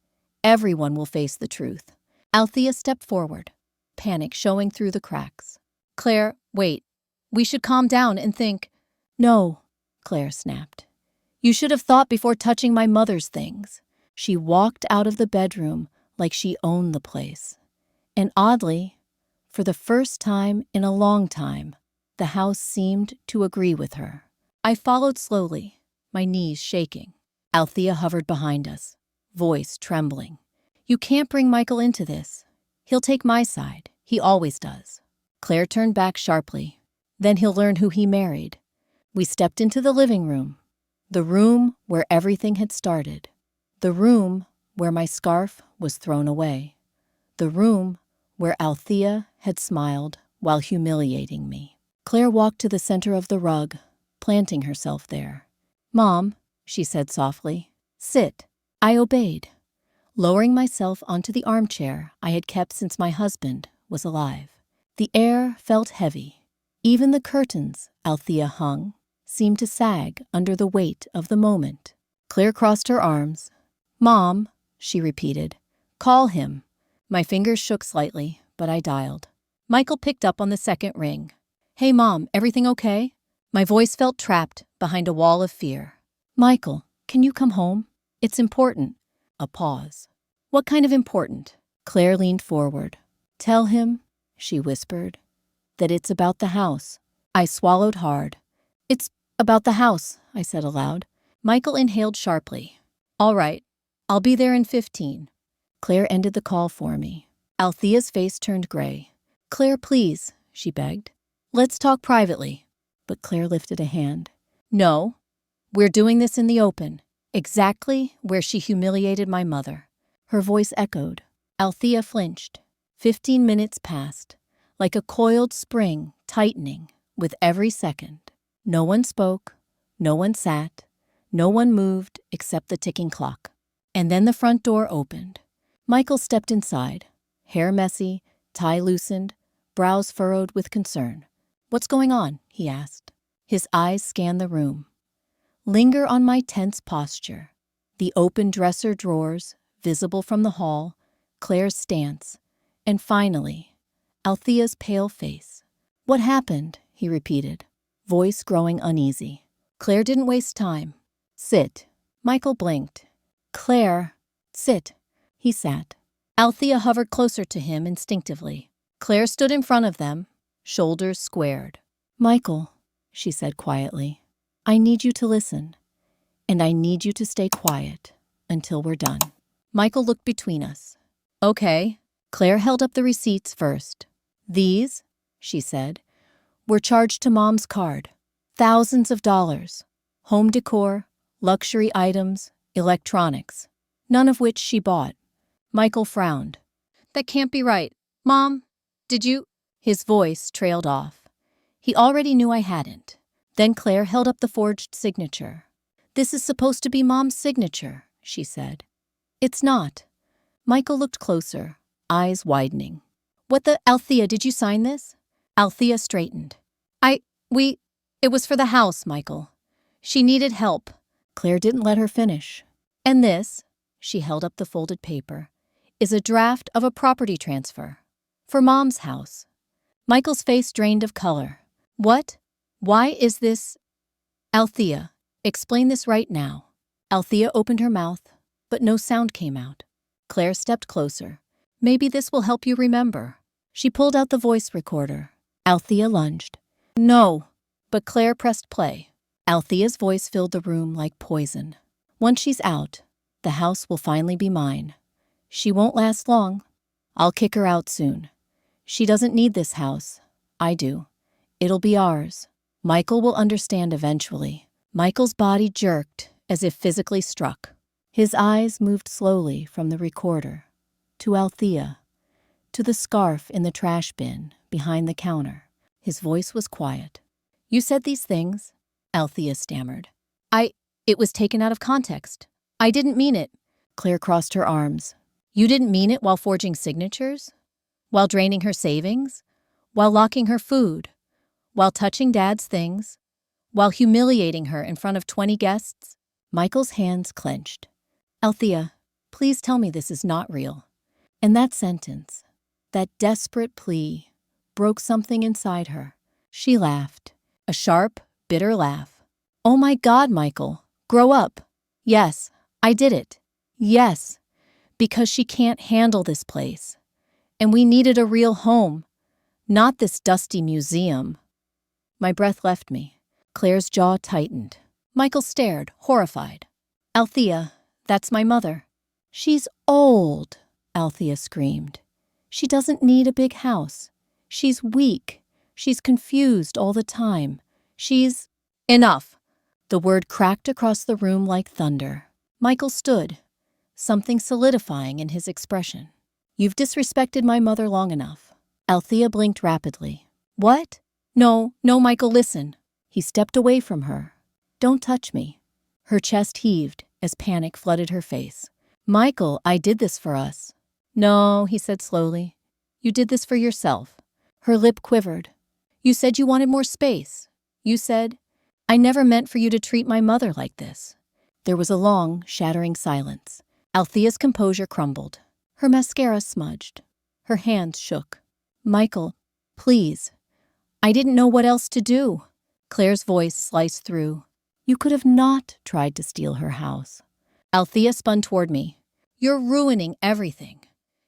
everyone will face the truth." Althea stepped forward, panic showing through the cracks. "Claire, wait. We should calm down and think." "No," Claire snapped. "You should have thought before touching my mother's things." She walked out of the bedroom like she owned the place. And oddly, for the first time in a long time, the house seemed to agree with her. I followed slowly, my knees shaking. Althea hovered behind us, voice trembling. "You can't bring Michael into this. He'll take my side. He always does." Claire turned back sharply. "Then he'll learn who he married." We stepped into the living room, the room where everything had started, the room where my scarf was thrown away, the room where Althea had smiled while humiliating me. Claire walked to the center of the rug, planting herself there. "Mom," she said softly, "sit." I obeyed, lowering myself onto the armchair I had kept since my husband was alive. The air felt heavy. Even the curtains Althea hung seemed to sag under the weight of the moment. Claire crossed her arms. "Mom," she repeated, "call him." My fingers shook slightly, but I dialed. Michael picked up on the second ring. "Hey, Mom, everything okay?" My voice felt trapped behind a wall of fear. "Michael, can you come home? It's important." A pause. "What kind of important?" Claire leaned forward. "Tell him," she whispered, "that it's about the house." I swallowed hard. "It's about the house," I said aloud. Michael inhaled sharply. "All right, I'll be there in 15. Claire ended the call for me. Althea's face turned gray. "Claire, please," she begged. "Let's talk privately." But Claire lifted a hand. "No, we're doing this in the open, exactly where she humiliated my mother." Her voice echoed. Althea flinched. 15 minutes passed, like a coiled spring tightening with every second. No one spoke, no one sat, no one moved except the ticking clock. And then the front door opened. Michael stepped inside, hair messy, tie loosened, brows furrowed with concern. "What's going on?" he asked. His eyes scanned the room. Linger on my tense posture. The open dresser drawers, visible from the hall, Claire's stance, and finally, Althea's pale face. "What happened?" he repeated, voice growing uneasy. Claire didn't waste time. "Sit." Michael blinked. "Claire, sit." He sat. Althea hovered closer to him instinctively. Claire stood in front of them, shoulders squared. "Michael," she said quietly, I need you to listen, and I need you to stay quiet until we're done. Michael looked between us. Okay. Claire held up the receipts first. These, she said, were charged to Mom's card. Thousands of dollars. Home decor, luxury items, electronics. None of which she bought. Michael frowned. That can't be right. Mom, did you? His voice trailed off. He already knew I hadn't. Then Claire held up the forged signature. This is supposed to be Mom's signature, she said. It's not. Michael looked closer, eyes widening. What the? Althea, did you sign this? Althea straightened. It was for the house, Michael. She needed help. Claire didn't let her finish. And this, she held up the folded paper, is a draft of a property transfer. For Mom's house. Michael's face drained of color. What? Why is this? Althea, explain this right now. Althea opened her mouth, but no sound came out. Claire stepped closer. Maybe this will help you remember. She pulled out the voice recorder. Althea lunged. No. But Claire pressed play. Althea's voice filled the room like poison. Once she's out, the house will finally be mine. She won't last long. I'll kick her out soon. She doesn't need this house. I do. It'll be ours. Michael will understand eventually. Michael's body jerked as if physically struck. His eyes moved slowly from the recorder to Althea, to the scarf in the trash bin behind the counter. His voice was quiet. You said these things, Althea stammered. It was taken out of context. I didn't mean it. Claire crossed her arms. You didn't mean it while forging signatures? While draining her savings? While locking her food? While touching Dad's things? While humiliating her in front of 20 guests? Michael's hands clenched. Althea, please tell me this is not real. And that sentence, that desperate plea, broke something inside her. She laughed. A sharp, bitter laugh. Oh my God, Michael, grow up. Yes, I did it. Yes, because she can't handle this place. And we needed a real home, not this dusty museum. My breath left me. Claire's jaw tightened. Michael stared, horrified. Althea, that's my mother. She's old, Althea screamed. She doesn't need a big house. She's weak. She's confused all the time. She's... Enough! The word cracked across the room like thunder. Michael stood, something solidifying in his expression. You've disrespected my mother long enough. Althea blinked rapidly. What? No, Michael, listen. He stepped away from her. Don't touch me. Her chest heaved as panic flooded her face. Michael, I did this for us. No, he said slowly. You did this for yourself. Her lip quivered. You said you wanted more space. You said, I never meant for you to treat my mother like this. There was a long, shattering silence. Althea's composure crumbled. Her mascara smudged. Her hands shook. Michael, please. I didn't know what else to do. Claire's voice sliced through. You could have not tried to steal her house. Althea spun toward me. You're ruining everything.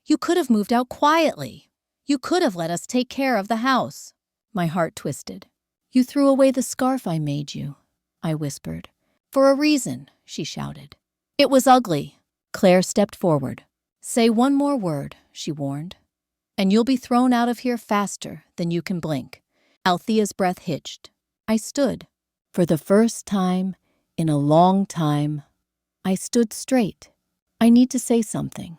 You could have moved out quietly. You could have let us take care of the house. My heart twisted. You threw away the scarf I made you, I whispered. For a reason, she shouted. It was ugly. Claire stepped forward. Say one more word, she warned, and you'll be thrown out of here faster than you can blink. Althea's breath hitched. I stood. For the first time in a long time, I stood straight. I need to say something,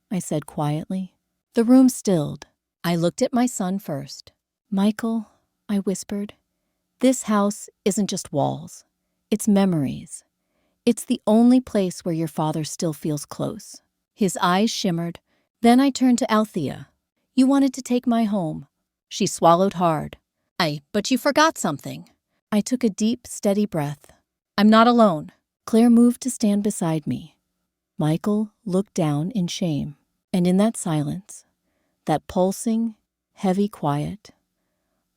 I said quietly. The room stilled. I looked at my son first. Michael, I whispered, this house isn't just walls. It's memories. It's the only place where your father still feels close. His eyes shimmered. Then I turned to Althea. You wanted to take my home. She swallowed hard. But you forgot something. I took a deep, steady breath. I'm not alone. Claire moved to stand beside me. Michael looked down in shame. And in that silence, that pulsing, heavy quiet,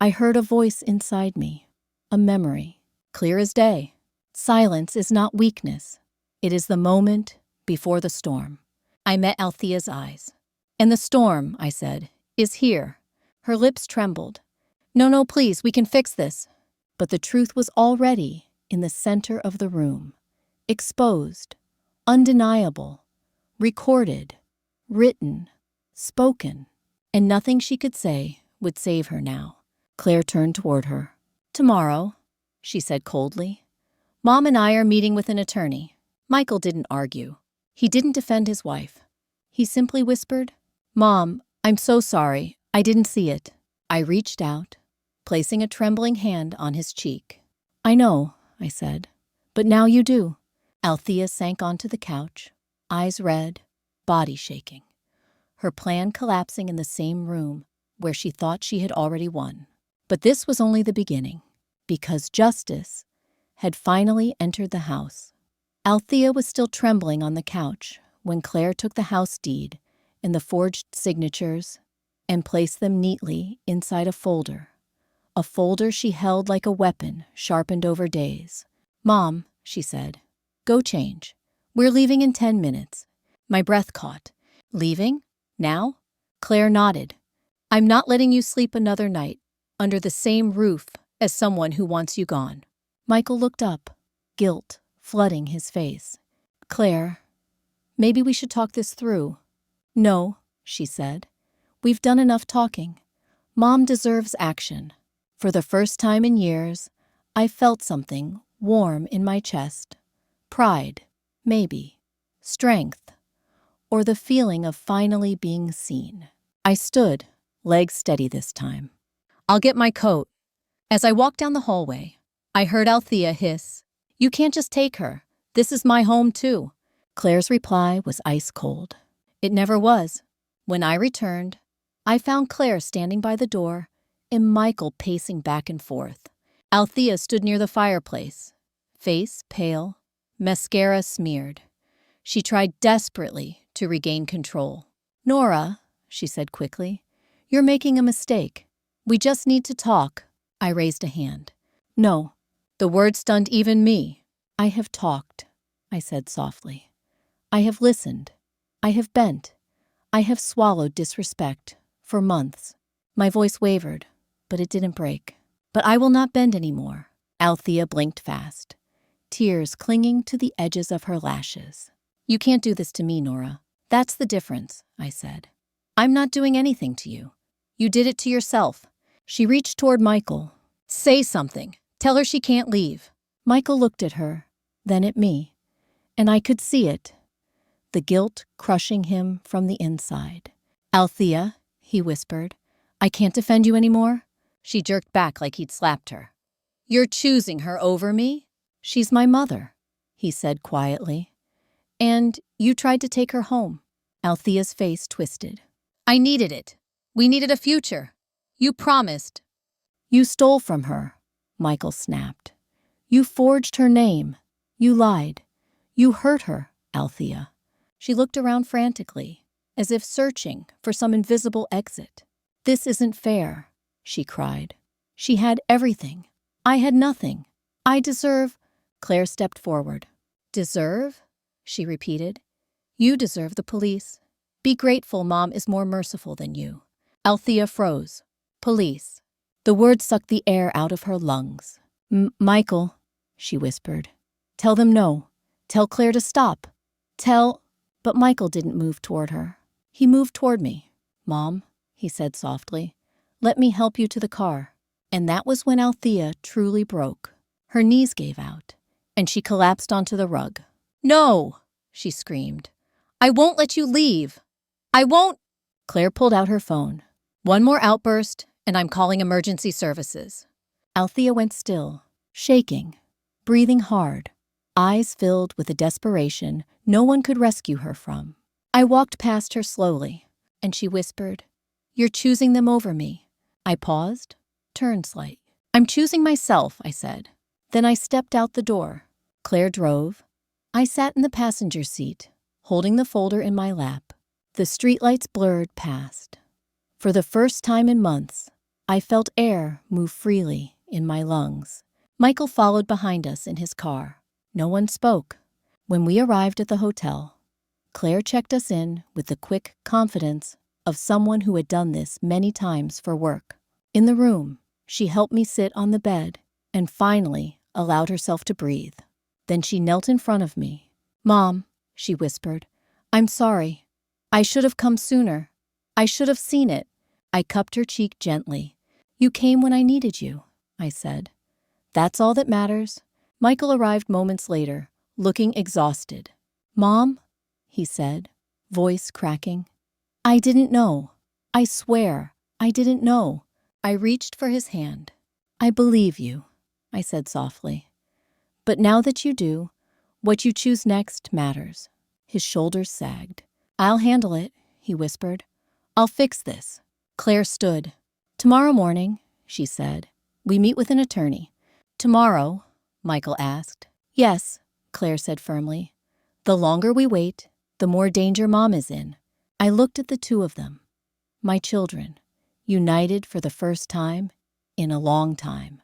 I heard a voice inside me, a memory, clear as day. Silence is not weakness. It is the moment before the storm. I met Althea's eyes. And the storm, I said, is here. Her lips trembled. No, please, we can fix this. But the truth was already in the center of the room. Exposed, undeniable, recorded, written, spoken, and nothing she could say would save her now. Claire turned toward her. "Tomorrow," she said coldly. "Mom and I are meeting with an attorney." Michael didn't argue. He didn't defend his wife. He simply whispered, "Mom, I'm so sorry. I didn't see it." I reached out, placing a trembling hand on his cheek. "I know," I said, "but now you do." Althea sank onto the couch, eyes red, body shaking, her plan collapsing in the same room where she thought she had already won. But this was only the beginning, because justice had finally entered the house. Althea was still trembling on the couch when Claire took the house deed and the forged signatures and placed them neatly inside a folder she held like a weapon sharpened over days. "Mom," she said, "go change. We're leaving in 10 minutes. My breath caught. "Leaving? Now?" Claire nodded. "I'm not letting you sleep another night under the same roof as someone who wants you gone." Michael looked up, guilt flooding his face. "Claire, maybe we should talk this through." "No," she said. "We've done enough talking. Mom deserves action." For the first time in years, I felt something warm in my chest. Pride, maybe. Strength. Or the feeling of finally being seen. I stood, legs steady this time. "I'll get my coat." As I walked down the hallway, I heard Althea hiss, "You can't just take her. This is my home too." Claire's reply was ice cold. It never was. When I returned, I found Claire standing by the door and Michael pacing back and forth. Althea stood near the fireplace, face pale, mascara smeared. She tried desperately to regain control. "Nora," she said quickly, "you're making a mistake. We just need to talk." I raised a hand. "No." The word stunned even me. "I have talked," I said softly. "I have listened. I have bent. I have swallowed disrespect for months." My voice wavered, but it didn't break. "But I will not bend anymore." Althea blinked fast, tears clinging to the edges of her lashes. "You can't do this to me, Nora. That's the difference," I said. "I'm not doing anything to you. You did it to yourself." She reached toward Michael. "Say something. Tell her she can't leave." Michael looked at her, then at me, and I could see it, the guilt crushing him from the inside. "Althea," he whispered, "I can't defend you anymore." She jerked back like he'd slapped her. "You're choosing her over me?" "She's my mother," he said quietly. "And you tried to take her home." Althea's face twisted. "I needed it. We needed a future. You promised." "You stole from her," Michael snapped. "You forged her name. You lied. You hurt her, Althea." She looked around frantically, as if searching for some invisible exit. "This isn't fair," she cried. "She had everything. I had nothing. I deserve—" Claire stepped forward. "Deserve?" she repeated. "You deserve the police. Be grateful Mom is more merciful than you." Althea froze. "Police." The word sucked the air out of her lungs. "Michael," she whispered. "Tell them no. Tell Claire to stop. Tell—" But Michael didn't move toward her. He moved toward me. "Mom," he said softly, "let me help you to the car." And that was when Althea truly broke. Her knees gave out, and she collapsed onto the rug. "No!" she screamed. "I won't let you leave. I won't—" Claire pulled out her phone. "One more outburst, and I'm calling emergency services." Althea went still, shaking, breathing hard, eyes filled with a desperation no one could rescue her from. I walked past her slowly, and she whispered, "You're choosing them over me." I paused, turned slightly. "I'm choosing myself," I said. Then I stepped out the door. Claire drove. I sat in the passenger seat, holding the folder in my lap. The streetlights blurred past. For the first time in months, I felt air move freely in my lungs. Michael followed behind us in his car. No one spoke. When we arrived at the hotel, Claire checked us in with the quick confidence of someone who had done this many times for work. In the room, she helped me sit on the bed, and finally, allowed herself to breathe. Then she knelt in front of me. "Mom," she whispered, "I'm sorry. I should have come sooner. I should have seen it." I cupped her cheek gently. "You came when I needed you," I said. "That's all that matters." Michael arrived moments later, looking exhausted. "Mom," he said, voice cracking. "I didn't know. I swear, I didn't know." I reached for his hand. "I believe you," I said softly. "But now that you do, what you choose next matters." His shoulders sagged. "I'll handle it," he whispered. "I'll fix this." Claire stood. "Tomorrow morning," she said, "we meet with an attorney." "Tomorrow?" Michael asked. "Yes," Claire said firmly. "The longer we wait, the more danger Mom is in." I looked at the two of them, my children, united for the first time in a long time,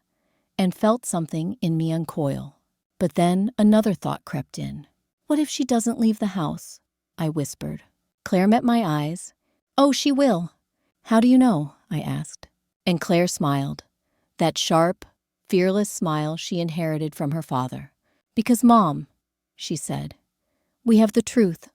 and felt something in me uncoil. But then another thought crept in. "What if she doesn't leave the house?" I whispered. Claire met my eyes. "Oh, she will." "How do you know?" I asked. And Claire smiled, that sharp, fearless smile she inherited from her father. "Because, Mom," she said, "we have the truth,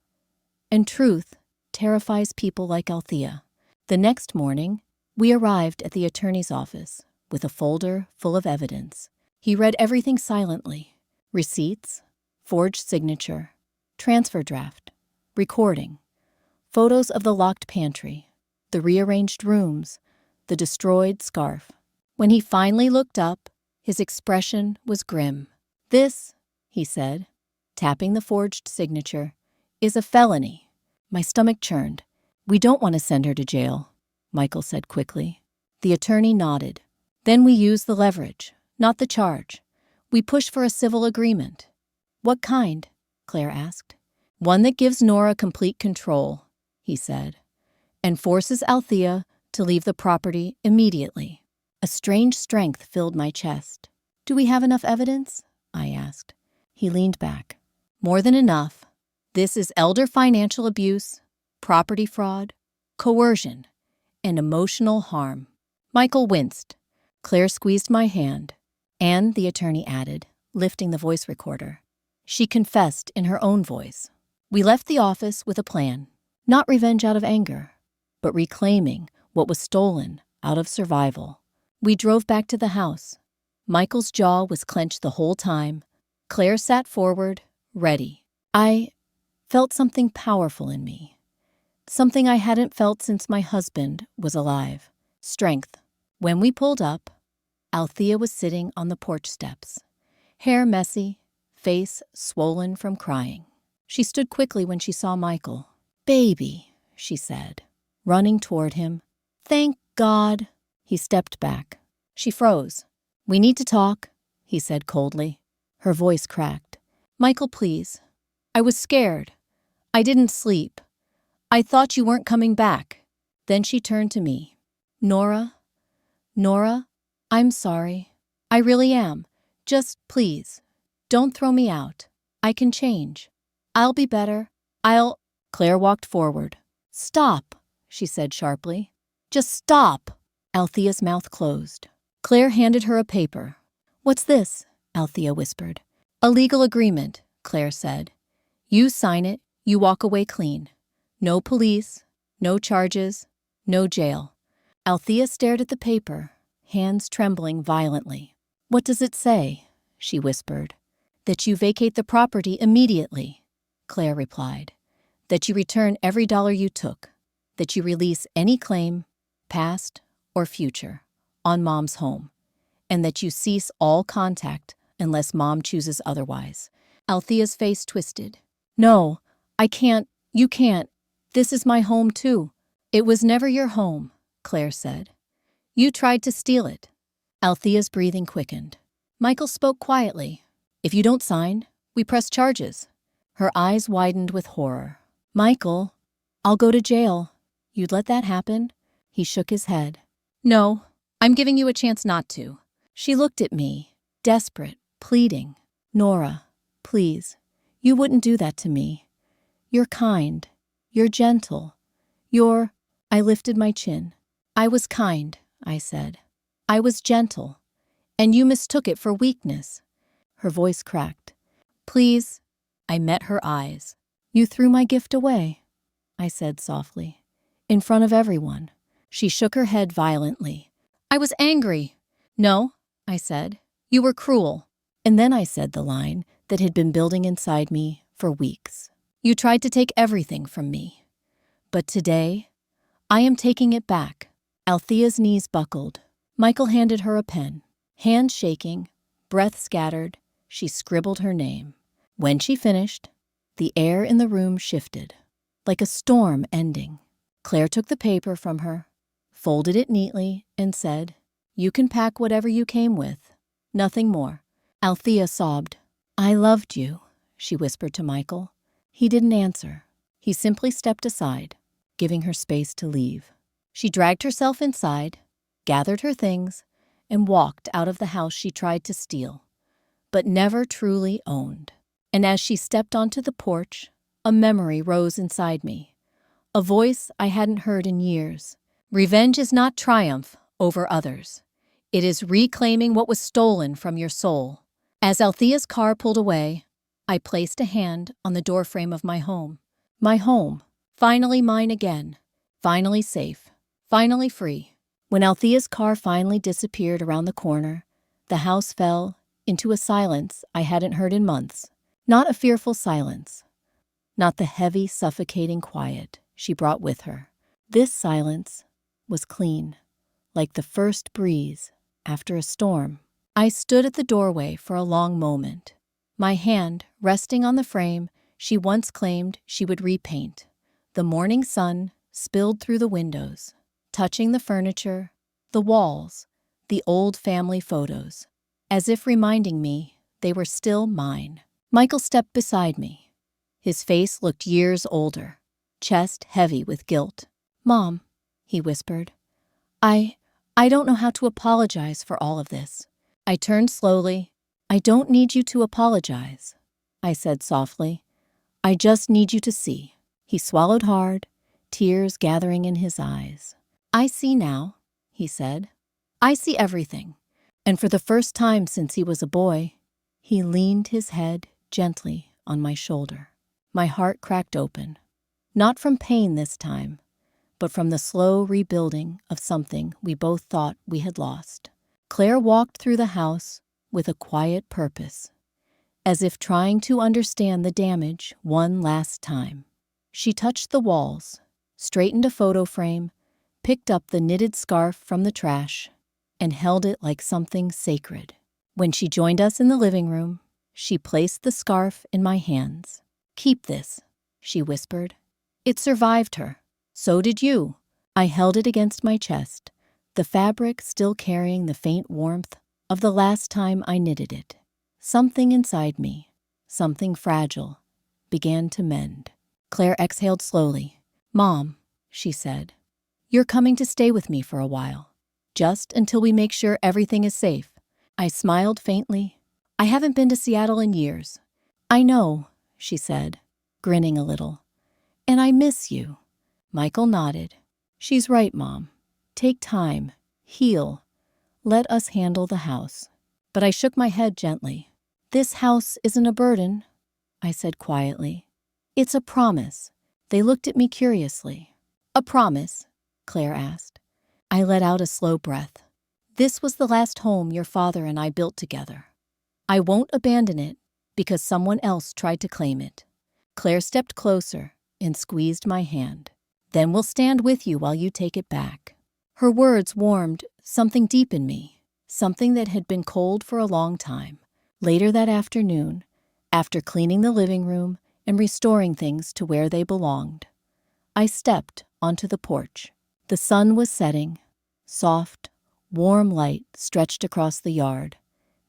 and truth terrifies people like Althea." The next morning, we arrived at the attorney's office with a folder full of evidence. He read everything silently: receipts, forged signature, transfer draft, recording, photos of the locked pantry, the rearranged rooms, the destroyed scarf. When he finally looked up, his expression was grim. "This," he said, tapping the forged signature, "is a felony." My stomach churned. "We don't want to send her to jail," Michael said quickly. The attorney nodded. "Then we use the leverage, not the charge. We push for a civil agreement." "What kind?" Claire asked. "One that gives Nora complete control," he said, "and forces Althea to leave the property immediately." A strange strength filled my chest. "Do we have enough evidence?" I asked. He leaned back. "More than enough. This is elder financial abuse, property fraud, coercion, and emotional harm." Michael winced. Claire squeezed my hand, and, the attorney added, lifting the voice recorder, she confessed in her own voice. We left the office with a plan, not revenge out of anger, but reclaiming what was stolen out of survival. We drove back to the house. Michael's jaw was clenched the whole time. Claire sat forward, ready. I felt something powerful in me, something I hadn't felt since my husband was alive. Strength. When we pulled up, Althea was sitting on the porch steps, hair messy, face swollen from crying. She stood quickly when she saw Michael. "Baby," she said, running toward him. "Thank God." He stepped back. She froze. "We need to talk," he said coldly. Her voice cracked. "Michael, please. I was scared. I didn't sleep. I thought you weren't coming back." Then she turned to me. Nora, I'm sorry. I really am. Just please, don't throw me out. I can change. I'll be better. Claire walked forward. "Stop," she said sharply. "Just stop." Althea's mouth closed. Claire handed her a paper. "What's this?" Althea whispered. "A legal agreement," Claire said. "You sign it, you walk away clean. No police, no charges, no jail." Althea stared at the paper, hands trembling violently. "What does it say?" she whispered. "That you vacate the property immediately," Claire replied. "That you return every dollar you took. That you release any claim, past or future, on Mom's home. And that you cease all contact unless Mom chooses otherwise." Althea's face twisted. "No, I can't. You can't. This is my home too." "It was never your home," Claire said. "You tried to steal it." Althea's breathing quickened. Michael spoke quietly. "If you don't sign, we press charges." Her eyes widened with horror. "Michael, I'll go to jail. You'd let that happen?" He shook his head. "No, I'm giving you a chance not to." She looked at me, desperate, pleading. "Nora, please, you wouldn't do that to me. You're kind. You're gentle. I lifted my chin. "I was kind," I said. "I was gentle. And you mistook it for weakness. Her voice cracked. Please. I met her eyes. You threw my gift away, I said softly. In front of everyone. She shook her head violently. I was angry. No, I said. You were cruel. And then I said the line that had been building inside me for weeks. You tried to take everything from me. But today, I am taking it back. Althea's knees buckled. Michael handed her a pen. Hand shaking, breath scattered, she scribbled her name. When she finished, the air in the room shifted, like a storm ending. Claire took the paper from her, folded it neatly, and said, You can pack whatever you came with. Nothing more. Althea sobbed. I loved you, she whispered to Michael. He didn't answer. He simply stepped aside, giving her space to leave. She dragged herself inside, gathered her things, and walked out of the house she tried to steal, but never truly owned. And as she stepped onto the porch, a memory rose inside me, a voice I hadn't heard in years. Revenge is not triumph over others. It is reclaiming what was stolen from your soul. As Althea's car pulled away, I placed a hand on the doorframe of my home. My home, finally mine again, finally safe, finally free. When Althea's car finally disappeared around the corner, the house fell into a silence I hadn't heard in months. Not a fearful silence, not the heavy, suffocating quiet she brought with her. This silence was clean, like the first breeze after a storm. I stood at the doorway for a long moment, my hand resting on the frame she once claimed she would repaint. The morning sun spilled through the windows, touching the furniture, the walls, the old family photos, as if reminding me they were still mine. Michael stepped beside me. His face looked years older, chest heavy with guilt. Mom, he whispered, I don't know how to apologize for all of this. I turned slowly. I don't need you to apologize, I said softly. I just need you to see. He swallowed hard, tears gathering in his eyes. I see now, he said. I see everything. And for the first time since he was a boy, he leaned his head gently on my shoulder. My heart cracked open, not from pain this time, but from the slow rebuilding of something we both thought we had lost. Claire walked through the house with a quiet purpose, as if trying to understand the damage one last time. She touched the walls, straightened a photo frame, picked up the knitted scarf from the trash, and held it like something sacred. When she joined us in the living room, she placed the scarf in my hands. Keep this, she whispered. It survived her. So did you. I held it against my chest, the fabric still carrying the faint warmth of the last time I knitted it. Something inside me, something fragile, began to mend. Claire exhaled slowly. Mom, she said, you're coming to stay with me for a while, just until we make sure everything is safe. I smiled faintly. I haven't been to Seattle in years. I know, she said, grinning a little. And I miss you. Michael nodded. She's right, Mom. Take time. Heal. Let us handle the house. But I shook my head gently. This house isn't a burden, I said quietly. It's a promise. They looked at me curiously. A promise? Claire asked. I let out a slow breath. This was the last home your father and I built together. I won't abandon it because someone else tried to claim it. Claire stepped closer and squeezed my hand. Then we'll stand with you while you take it back. Her words warmed something deep in me, something that had been cold for a long time. Later that afternoon, after cleaning the living room and restoring things to where they belonged, I stepped onto the porch. The sun was setting. Soft, warm light stretched across the yard,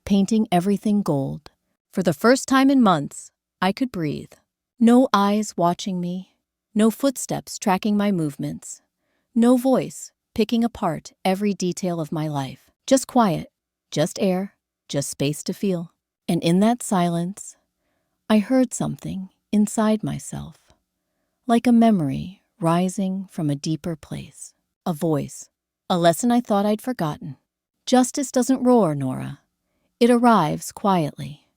painting everything gold. For the first time in months, I could breathe. No eyes watching me, no footsteps tracking my movements, no voice picking apart every detail of my life. Just quiet, just air, just space to feel. And in that silence, I heard something inside myself, like a memory rising from a deeper place. A voice, a lesson I thought I'd forgotten. Justice doesn't roar, Nora. It arrives quietly.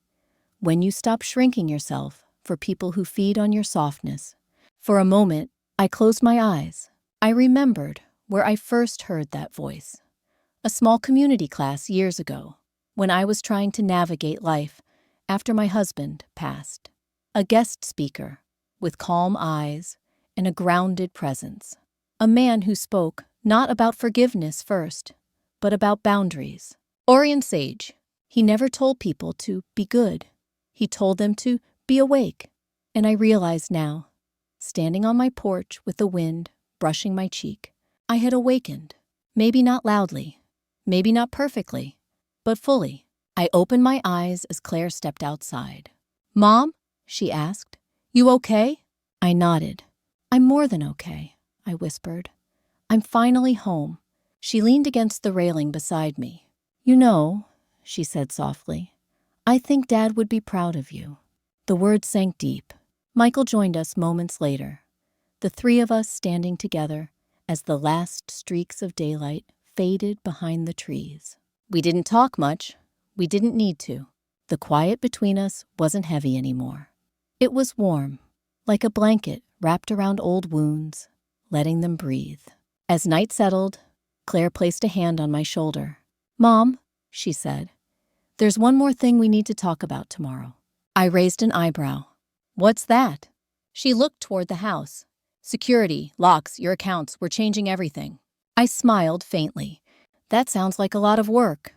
when you stop shrinking yourself for people who feed on your softness. For a moment, I closed my eyes. I remembered where I first heard that voice. A small community class years ago, when I was trying to navigate life after my husband passed. A guest speaker, with calm eyes and a grounded presence. A man who spoke not about forgiveness first, but about boundaries. Orion Sage. He never told people to be good. He told them to be awake. And I realized now, standing on my porch with the wind brushing my cheek, I had awakened. Maybe not loudly, maybe not perfectly, but fully. I opened my eyes as Claire stepped outside. "Mom?" she asked. "You okay?" I nodded. "I'm more than okay," I whispered. "I'm finally home." She leaned against the railing beside me. "You know," she said softly, "I think Dad would be proud of you." The words sank deep. Michael joined us moments later, the three of us standing together as the last streaks of daylight faded behind the trees. We didn't talk much. We didn't need to. The quiet between us wasn't heavy anymore. It was warm, like a blanket wrapped around old wounds, letting them breathe. As night settled, Claire placed a hand on my shoulder. "Mom," she said, "there's one more thing we need to talk about tomorrow." I raised an eyebrow. "What's that?" She looked toward the house. "Security, locks, your accounts, we're changing everything." I smiled faintly. "That sounds like a lot of work."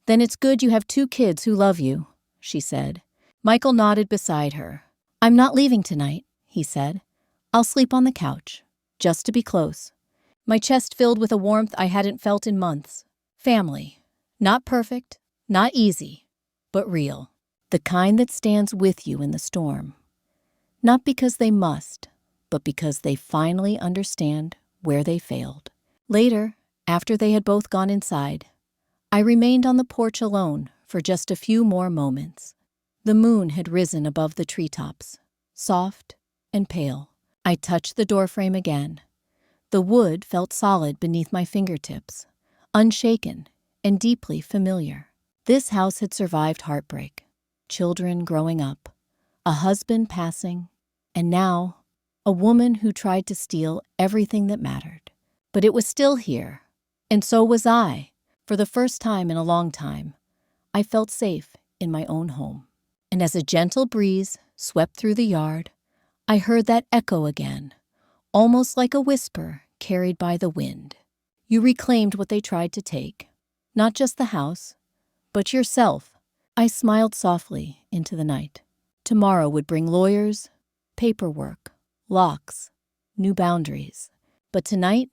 "Then it's good you have 2 kids who love you," she said. Michael nodded beside her. "I'm not leaving tonight," he said. "I'll sleep on the couch, just to be close." My chest filled with a warmth I hadn't felt in months. Family. Not perfect, not easy, but real. The kind that stands with you in the storm. Not because they must, but because they finally understand where they failed. Later, after they had both gone inside, I remained on the porch alone for just a few more moments. The moon had risen above the treetops, soft and pale. I touched the doorframe again. The wood felt solid beneath my fingertips, unshaken and deeply familiar. This house had survived heartbreak, children growing up, a husband passing, and now a woman who tried to steal everything that mattered. But it was still here, and so was I. For the first time in a long time, I felt safe in my own home. And as a gentle breeze swept through the yard, I heard that echo again, almost like a whisper carried by the wind. "You reclaimed what they tried to take. Not just the house, but yourself." I smiled softly into the night. Tomorrow would bring lawyers, paperwork, locks, new boundaries. But tonight,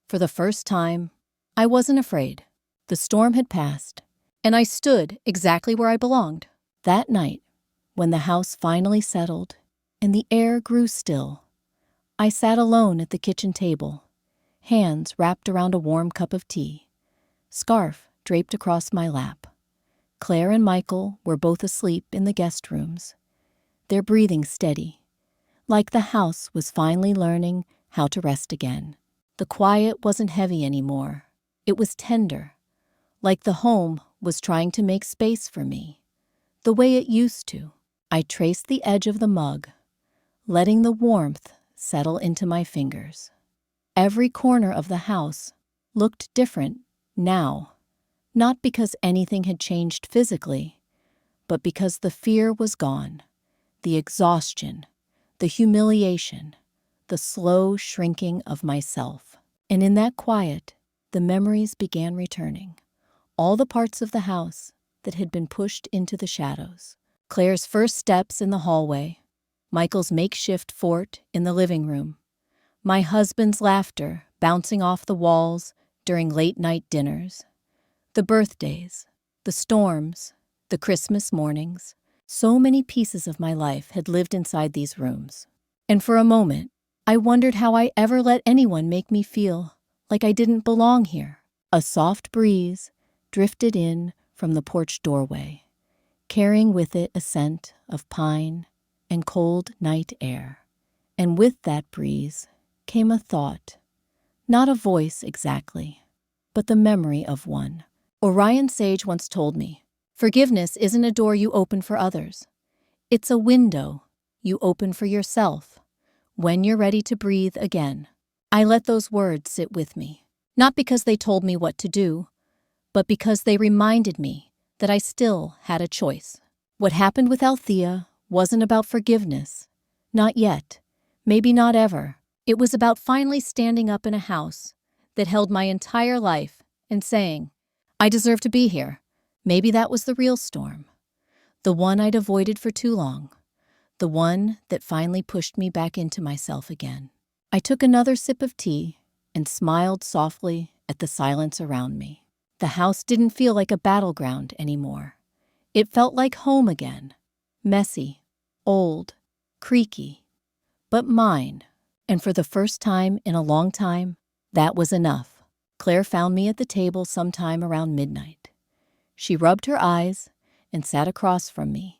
for the first time, I wasn't afraid. The storm had passed, and I stood exactly where I belonged. That night, when the house finally settled and the air grew still, I sat alone at the kitchen table, hands wrapped around a warm cup of tea, scarf draped across my lap. Claire and Michael were both asleep in the guest rooms, their breathing steady, like the house was finally learning how to rest again. The quiet wasn't heavy anymore. It was tender, like the home was trying to make space for me, the way it used to. I traced the edge of the mug, letting the warmth settle into my fingers. Every corner of the house looked different now, not because anything had changed physically, but because the fear was gone, the exhaustion, the humiliation, the slow shrinking of myself. And in that quiet, the memories began returning. All the parts of the house that had been pushed into the shadows. Claire's first steps in the hallway, Michael's makeshift fort in the living room, my husband's laughter bouncing off the walls during late-night dinners, the birthdays, the storms, the Christmas mornings. So many pieces of my life had lived inside these rooms. And for a moment, I wondered how I ever let anyone make me feel like I didn't belong here. A soft breeze drifted in from the porch doorway, carrying with it a scent of pine and cold night air. And with that breeze came a thought, not a voice exactly, but the memory of one. Orion Sage once told me, "Forgiveness isn't a door you open for others. It's a window you open for yourself when you're ready to breathe again. I let those words sit with me, not because they told me what to do, but because they reminded me that I still had a choice. What happened with Althea wasn't about forgiveness. Not yet. Maybe not ever. It was about finally standing up in a house that held my entire life and saying, I deserve to be here. Maybe that was the real storm. The one I'd avoided for too long. The one that finally pushed me back into myself again. I took another sip of tea and smiled softly at the silence around me. The house didn't feel like a battleground anymore. It felt like home again. Messy, old, creaky, but mine. And for the first time in a long time, that was enough. Claire found me at the table sometime around midnight. She rubbed her eyes and sat across from me,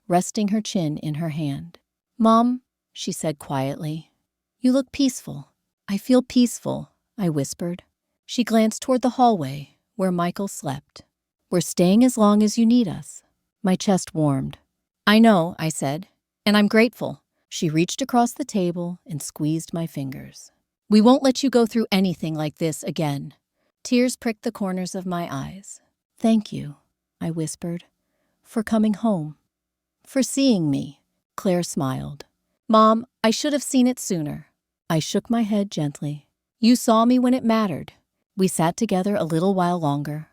resting her chin in her hand. Mom, she said quietly, you look peaceful. I feel peaceful, I whispered. She glanced toward the hallway where Michael slept. We're staying as long as you need us. My chest warmed. I know, I said, and I'm grateful. She reached across the table and squeezed my fingers. We won't let you go through anything like this again. Tears pricked the corners of my eyes. Thank you, I whispered, for coming home. For seeing me, Claire smiled. Mom, I should have seen it sooner. I shook my head gently. You saw me when it mattered. We sat together a little while longer,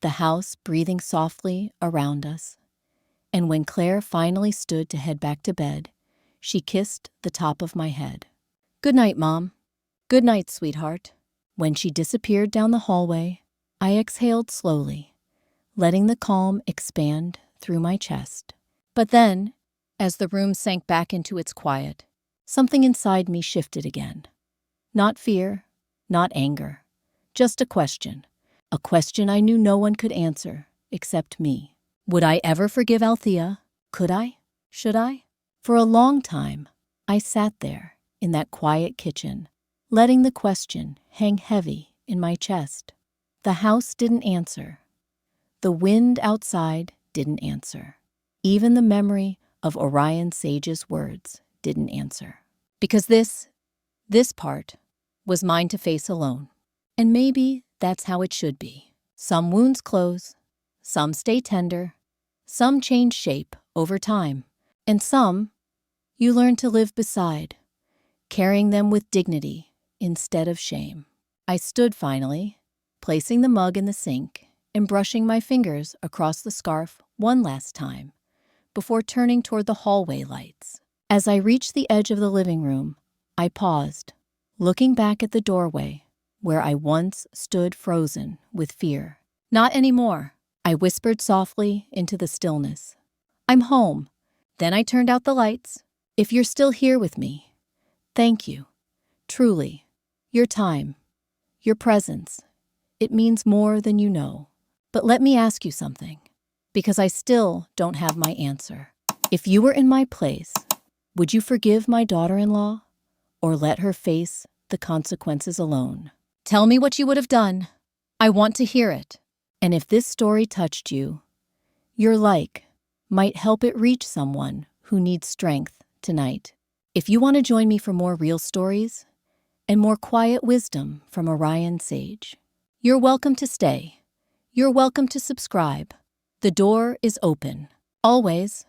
the house breathing softly around us. And when Claire finally stood to head back to bed, she kissed the top of my head. Good night, Mom. Good night, sweetheart. When she disappeared down the hallway, I exhaled slowly, letting the calm expand through my chest. But then, as the room sank back into its quiet, something inside me shifted again. Not fear, not anger, just a question I knew no one could answer except me. Would I ever forgive Althea? Could I? Should I? For a long time, I sat there in that quiet kitchen, letting the question hang heavy in my chest. The house didn't answer. The wind outside didn't answer. Even the memory of Orion Sage's words didn't answer. Because this part was mine to face alone. And maybe that's how it should be. Some wounds close, some stay tender, some change shape over time, and some you learn to live beside, carrying them with dignity instead of shame. I stood finally, placing the mug in the sink and brushing my fingers across the scarf one last time before turning toward the hallway lights. As I reached the edge of the living room, I paused, looking back at the doorway where I once stood frozen with fear. Not anymore, I whispered softly into the stillness. I'm home. Then I turned out the lights. If you're still here with me, thank you. Truly, your time, your presence, it means more than you know. But let me ask you something, because I still don't have my answer. If you were in my place, would you forgive my daughter-in-law or let her face the consequences alone? Tell me what you would have done. I want to hear it. And if this story touched you, your like might help it reach someone who needs strength tonight. If you want to join me for more real stories and more quiet wisdom from Orion Sage, you're welcome to stay. You're welcome to subscribe. The door is open, always.